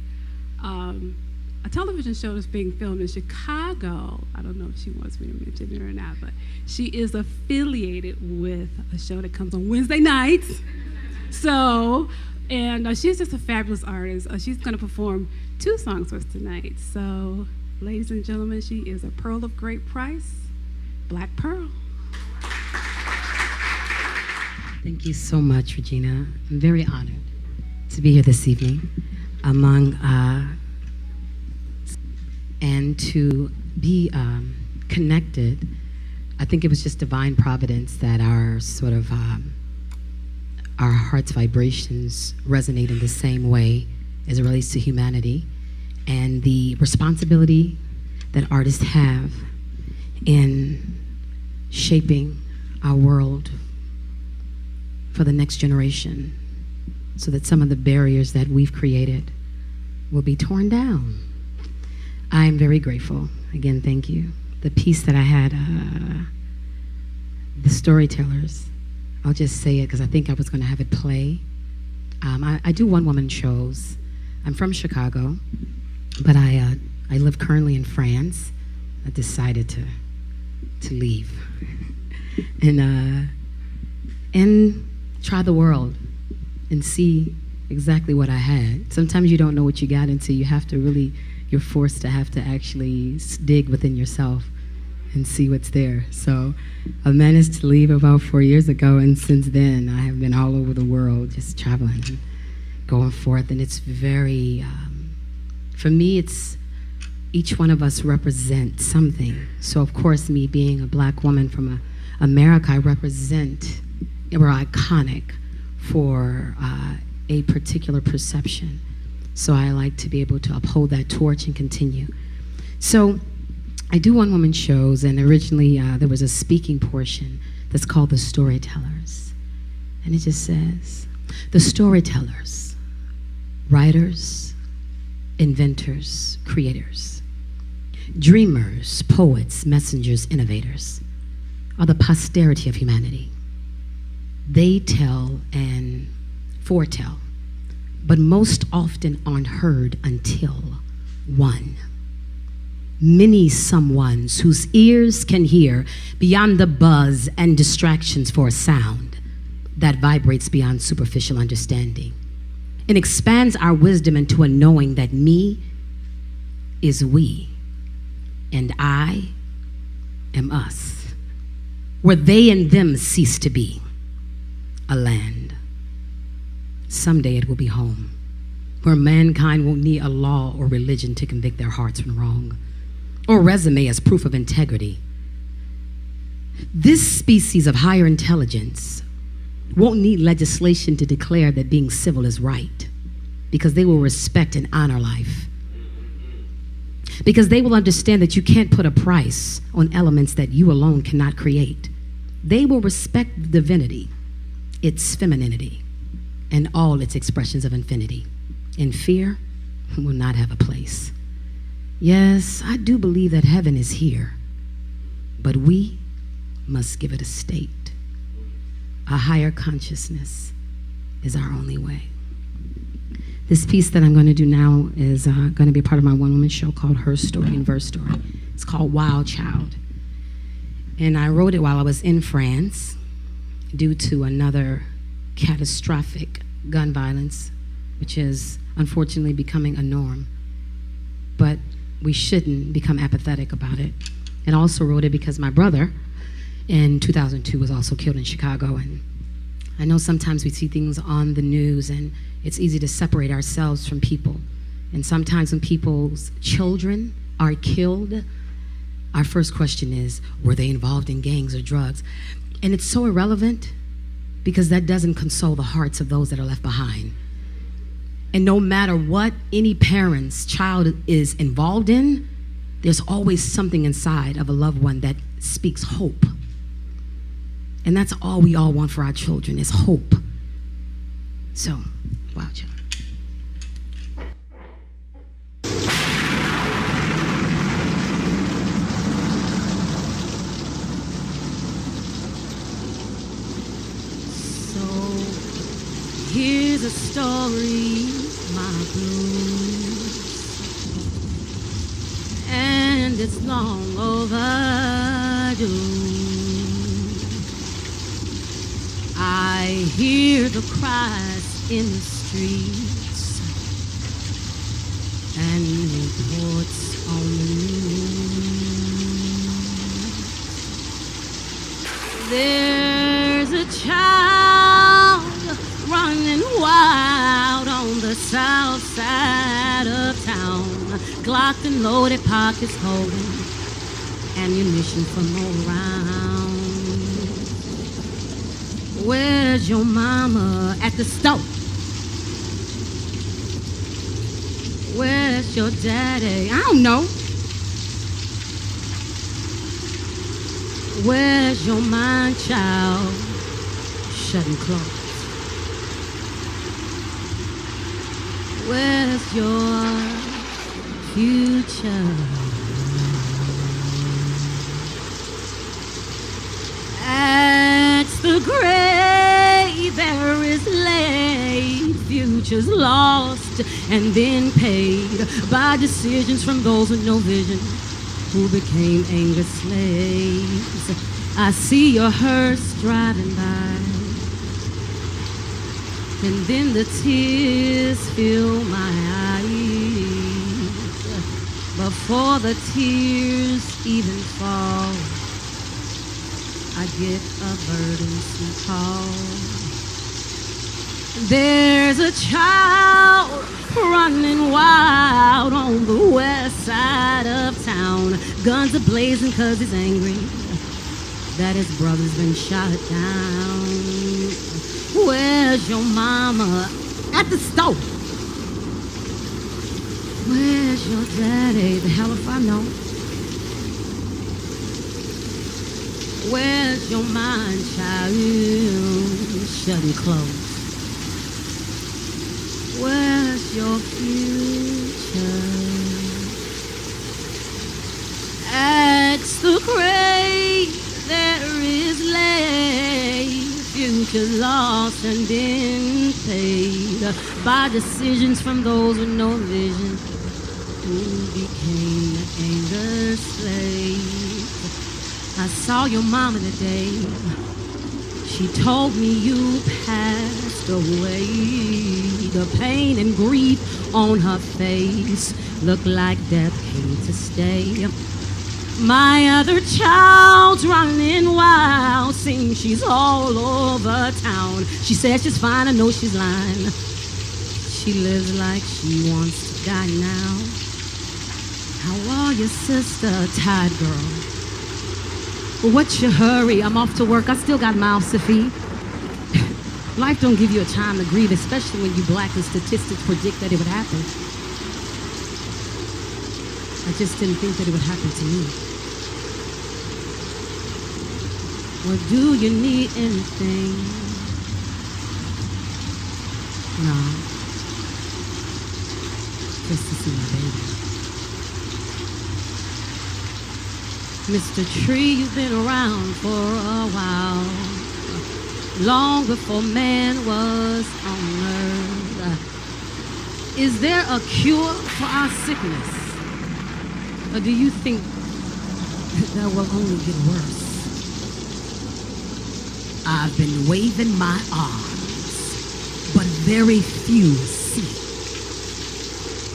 a television show that's being filmed in Chicago. I don't know if she wants me to mention it or not, but she is affiliated with a show that comes on Wednesday nights. So, and she's just a fabulous artist. She's going to perform 2 songs for us tonight. So, ladies and gentlemen, she is a pearl of great price, Black Pearl. Thank you so much, Regina. I'm very honored to be here this evening among and to be connected. I think it was just divine providence that our sort of our heart's vibrations resonate in the same way as it relates to humanity and the responsibility that artists have in shaping our world for the next generation, so that some of the barriers that we've created will be torn down. I am very grateful. Again, thank you. The piece that I had, the storytellers, I'll just say it because I think I was going to have it play. I do one-woman shows. I'm from Chicago, but I live currently in France. I decided to leave and try the world and see exactly what I had. Sometimes you don't know what you got until you have to really, you're forced to have to actually dig within yourself and see what's there. So I managed to leave about 4 years ago, and since then I have been all over the world just traveling and going forth, and it's very, for me it's, each one of us represents something. So of course, me being a Black woman from America, I represent, we're iconic for a particular perception. So I like to be able to uphold that torch and continue. So I do one-woman shows, and originally there was a speaking portion that's called The Storytellers. And it just says, the storytellers, writers, inventors, creators, dreamers, poets, messengers, innovators, are the posterity of humanity. They tell and foretell, but most often aren't heard until one. Many someones whose ears can hear beyond the buzz and distractions for a sound that vibrates beyond superficial understanding and expands our wisdom into a knowing that me is we and I am us. where they and them cease to be. A land. Someday it will be home, where mankind won't need a law or religion to convict their hearts from wrong, or resume as proof of integrity. This species of higher intelligence won't need legislation to declare that being civil is right, because they will respect and honor life. Because they will understand that you can't put a price on elements that you alone cannot create. They will respect the divinity, its femininity, and all its expressions of infinity. And fear will not have a place. Yes, I do believe that heaven is here, but we must give it a state. A higher consciousness is our only way. This piece that I'm going to do now is going to be a part of my one-woman show called Her Story and Verse Story. It's called Wild Child. And I wrote it while I was in France due to another catastrophic gun violence, which is unfortunately becoming a norm. But we shouldn't become apathetic about it. And I also wrote it because my brother in 2002 was also killed in Chicago. And I know sometimes we see things on the news and it's easy to separate ourselves from people. And sometimes when people's children are killed, our first question is, were they involved in gangs or drugs? And it's so irrelevant because that doesn't console the hearts of those that are left behind. And no matter what any parent's child is involved in, there's always something inside of a loved one that speaks hope. And that's all we all want for our children is hope. So, wow, child. So, here's a story, my blues, and it's long overdue. I hear the cries in the streets and reports on the news. There's a child running wild on the south side of town, glocked and loaded, pockets holding ammunition from all around. Where's your mama? At the stove. Where's your daddy? I don't know. Where's your mind, child? Shut and close. Where's your future? At the grave there is laid, futures lost and then paid by decisions from those with no vision who became anger slaves. I see your hearse driving by, and then the tears fill my eyes. Before the tears even fall, I get a burdensome call. There's a child running wild on the west side of town. Guns are blazing 'cause he's angry that his brother's been shot down. Where's your mama? At the stove. Where's your daddy? The hell if I know. Where's your mind, child? Shut and close. Where's your future? At the grave there is laid, future lost and then paid by decisions from those with no vision who became anger slaves. I saw your mama today. She told me you passed away. The pain and grief on her face looked like death came to stay. My other child's running wild name. She's all over town. She says she's fine, I know she's lying. She lives like she wants to die now. How are you, sister? Tired girl. Well, what's your hurry? I'm off to work. I still got mouths to feed. Life don't give you a time to grieve, especially when you black and statistics predict that it would happen. I just didn't think that it would happen to me. Well, do you need anything? No. Just to see my baby. Mr. Tree, you've been around for a while. Long before man was on earth. Is there a cure for our sickness? Or do you think that will only get worse? I've been waving my arms, but very few see.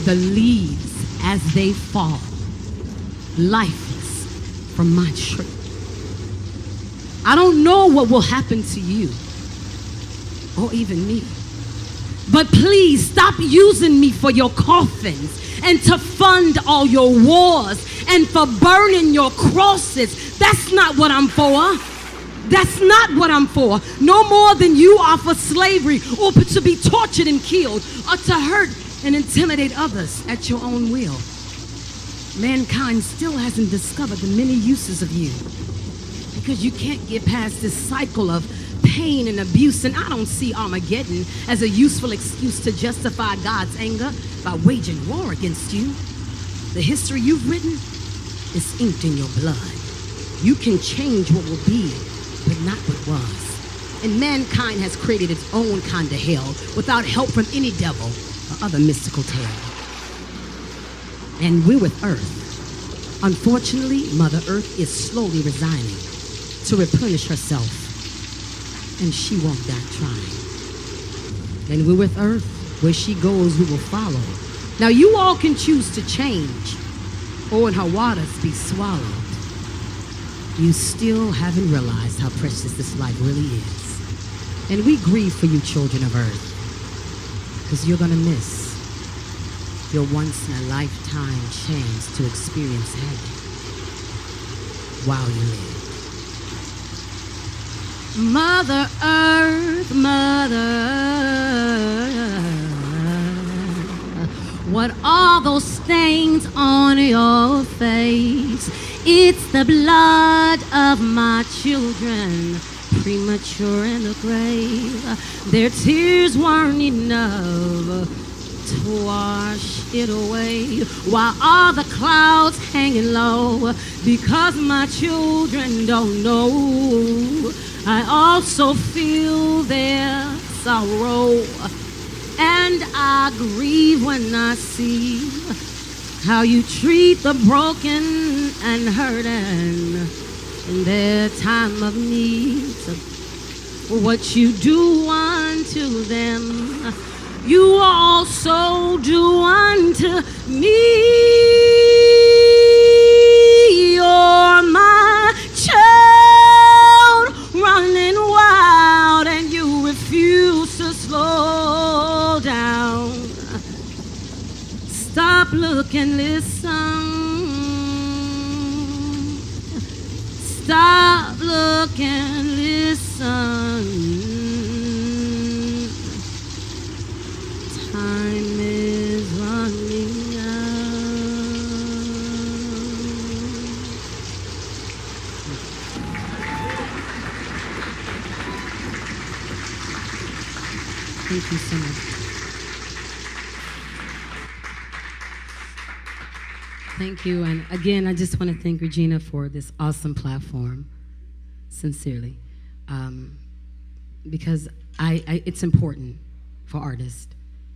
The leaves as they fall, lifeless from my tree. I don't know what will happen to you, or even me. But please stop using me for your coffins and to fund all your wars and for burning your crosses. That's not what I'm for. That's not what I'm for. No more than you are for slavery or to be tortured and killed or to hurt and intimidate others at your own will. Mankind still hasn't discovered the many uses of you because you can't get past this cycle of pain and abuse, and I don't see Armageddon as a useful excuse to justify God's anger by waging war against you. The history you've written is inked in your blood. You can change what will be, but not what was. And mankind has created its own kind of hell without help from any devil or other mystical tale. And we're with Earth. Unfortunately, Mother Earth is slowly resigning to replenish herself, and she won't die trying. And we're with Earth. Where she goes, we will follow. Now you all can choose to change, or in her waters be swallowed. You still haven't realized how precious this life really is. And we grieve for you, children of Earth, because you're gonna miss your once-in-a-lifetime chance to experience heaven while you live. Mother Earth, Mother Earth, what are those stains on your face? It's the blood of my children, premature in the grave. Their tears weren't enough to wash it away. While all the clouds hanging low, because my children don't know, I also feel their sorrow, and I grieve when I see how you treat the broken and hurting in their time of need. What you do unto them, you also do unto me. You're my child running wild, and you refuse to slow down. Stop, look, and listen. Stop, look, and listen. Time is running out. Thank you so much. Thank you. And again, I just want to thank Regina for this awesome platform, sincerely, because it's important for artists.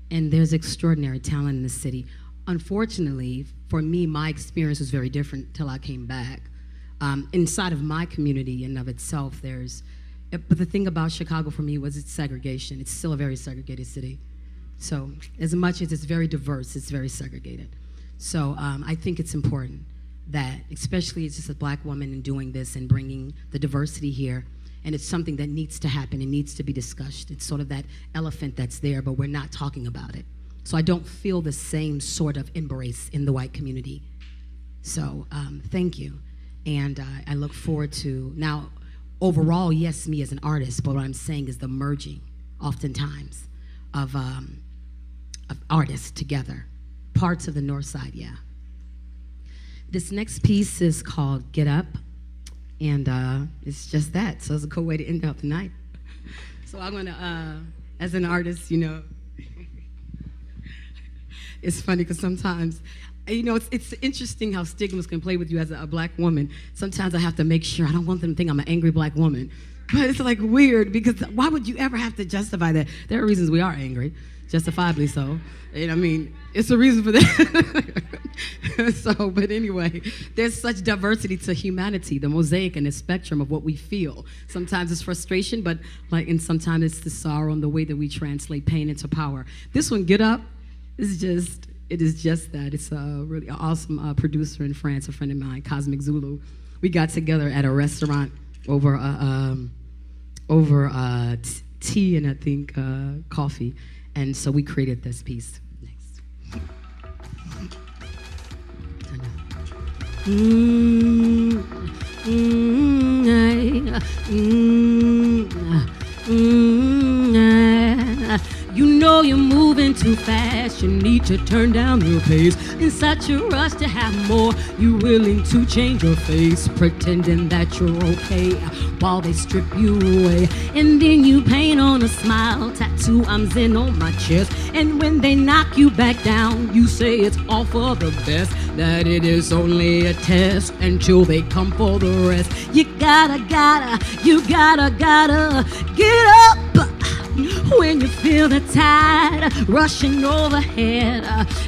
And there's extraordinary talent in the city. Unfortunately, for me, my experience was very different till I came back. Inside of my community in of itself, but the thing about Chicago for me was its segregation. It's still a very segregated city. So as much as it's very diverse, it's very segregated. So I think it's important that, especially as just a black woman in doing this and bringing the diversity here, And it's something that needs to happen. It needs to be discussed. It's sort of that elephant that's there, but we're not talking about it. So I don't feel the same sort of embrace in the white community. So thank you. And I look forward to, now, overall, yes, me as an artist, but what I'm saying is the merging, oftentimes, of artists together. Parts of the North Side, yeah. This next piece is called Get Up, and it's just that. So it's a cool way to end out the night. So I'm gonna, as an artist, you know, it's funny because sometimes, you know, it's interesting how stigmas can play with you as a black woman. Sometimes I have to make sure I don't want them to think I'm an angry black woman. But it's like weird because why would you ever have to justify that? There are reasons we are angry, justifiably so. And I mean, it's a reason for that. So, but anyway, there's such diversity to humanity, the mosaic and the spectrum of what we feel. Sometimes it's frustration, but and sometimes it's the sorrow and the way that we translate pain into power. This one, Get Up, it is just that. It's a really awesome producer in France, a friend of mine, Cosmic Zulu. We got together at a restaurant over tea and I think coffee, and so we created this piece. Next. You know you're moving too fast, you need to turn down your pace. In such a rush to have more, you're willing to change your face, pretending that you're okay while they strip you away. And then you paint on a smile, tattoo I'm zen on my chest. And when they knock you back down, you say it's all for the best, that it is only a test until they come for the rest. You gotta get up when you feel the tide rushing overhead,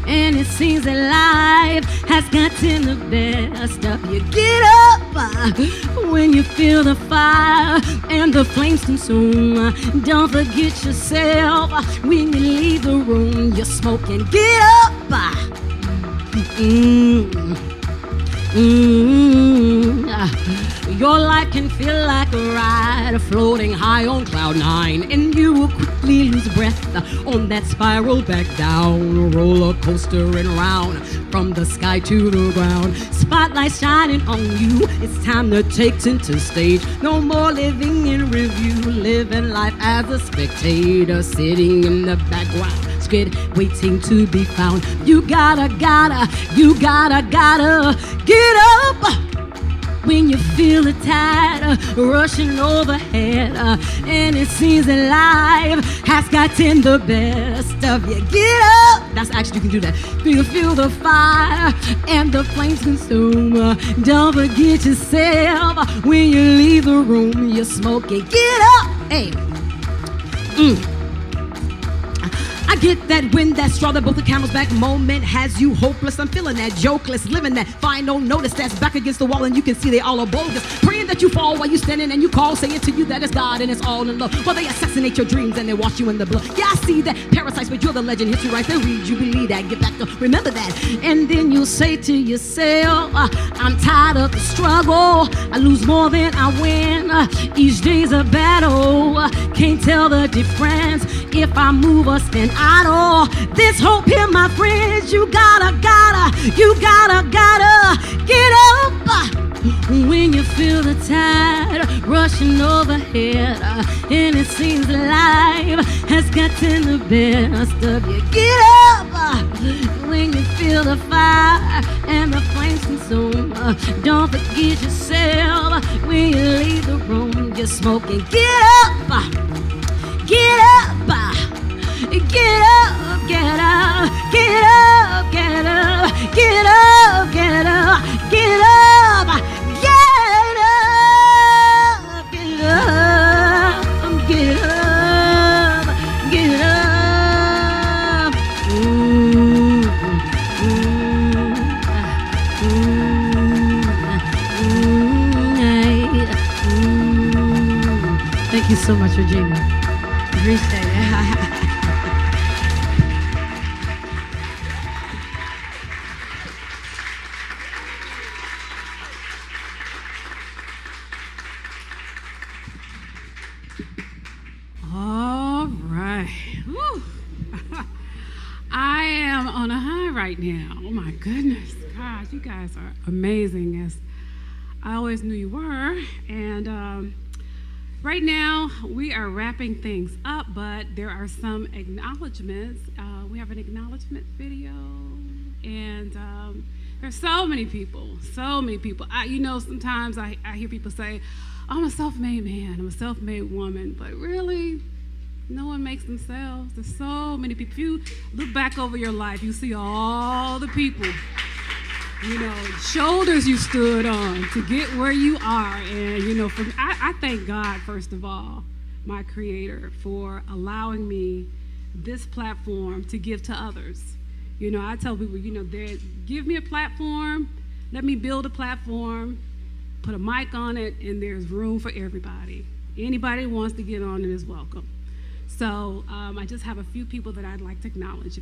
and it seems that life has gotten the best of you. Get up when you feel the fire and the flames consume. Don't forget yourself when you leave the room. You're smoking. Get up. Your life can feel like a ride, floating high on cloud nine, and you will quickly lose breath on that spiral back down, roller coaster and round from the sky to the ground. Spotlight shining on you, it's time to take center stage. No more living in review, living life as a spectator, sitting in the background, scared, waiting to be found. You gotta get up when you feel the tide rushing overhead, and it seems that life has gotten the best of you. Get up. That's actually, you can do that. You feel the fire and the flames consume. Don't forget yourself when you leave the room. You're smoking. Get up. Hey. I get that wind, that straw, that both the camel's back moment has you hopeless. I'm feeling that jokeless, living that final notice that's back against the wall and you can see they all are bogus. Praying that you fall while you standing and you call, saying to you that it's God and it's all in love. Well, they assassinate your dreams and they wash you in the blood. Yeah, I see that parasites, but you're the legend. Hit you right there, read, you believe that. Get back to remember that. And then you'll say to yourself, I'm tired of the struggle. I lose more than I win. Each day's a battle. Can't tell the difference if I move or stand idle. This hope here, my friends, you gotta get up when you feel the tide rushing overhead, and it seems life has gotten the best of you. Get up when you feel the fire and the flames consume. Don't forget yourself when you leave the room. You're smoking. Get up. Get up. Get up, get up, get up, get up, get up, get up, get up, get up, get up, get up, get up. Thank you so much, Regina. Appreciate it. All right. Woo. I am on a high right now. Oh my goodness. Gosh, you guys are amazing, as I always knew you were. And right now, we are wrapping things up, but there are some acknowledgments. We have an acknowledgement video, and there's so many people, so many people. Sometimes I hear people say, I'm a self-made man, I'm a self-made woman, but really, no one makes themselves. There's so many people. If you look back over your life, you see all the people, shoulders you stood on to get where you are. And, I thank God, first of all, my Creator, for allowing me this platform to give to others. I tell people, give me a platform, let me build a platform, put a mic on it, and there's room for everybody. Anybody who wants to get on it is welcome. So I just have a few people that I'd like to acknowledge.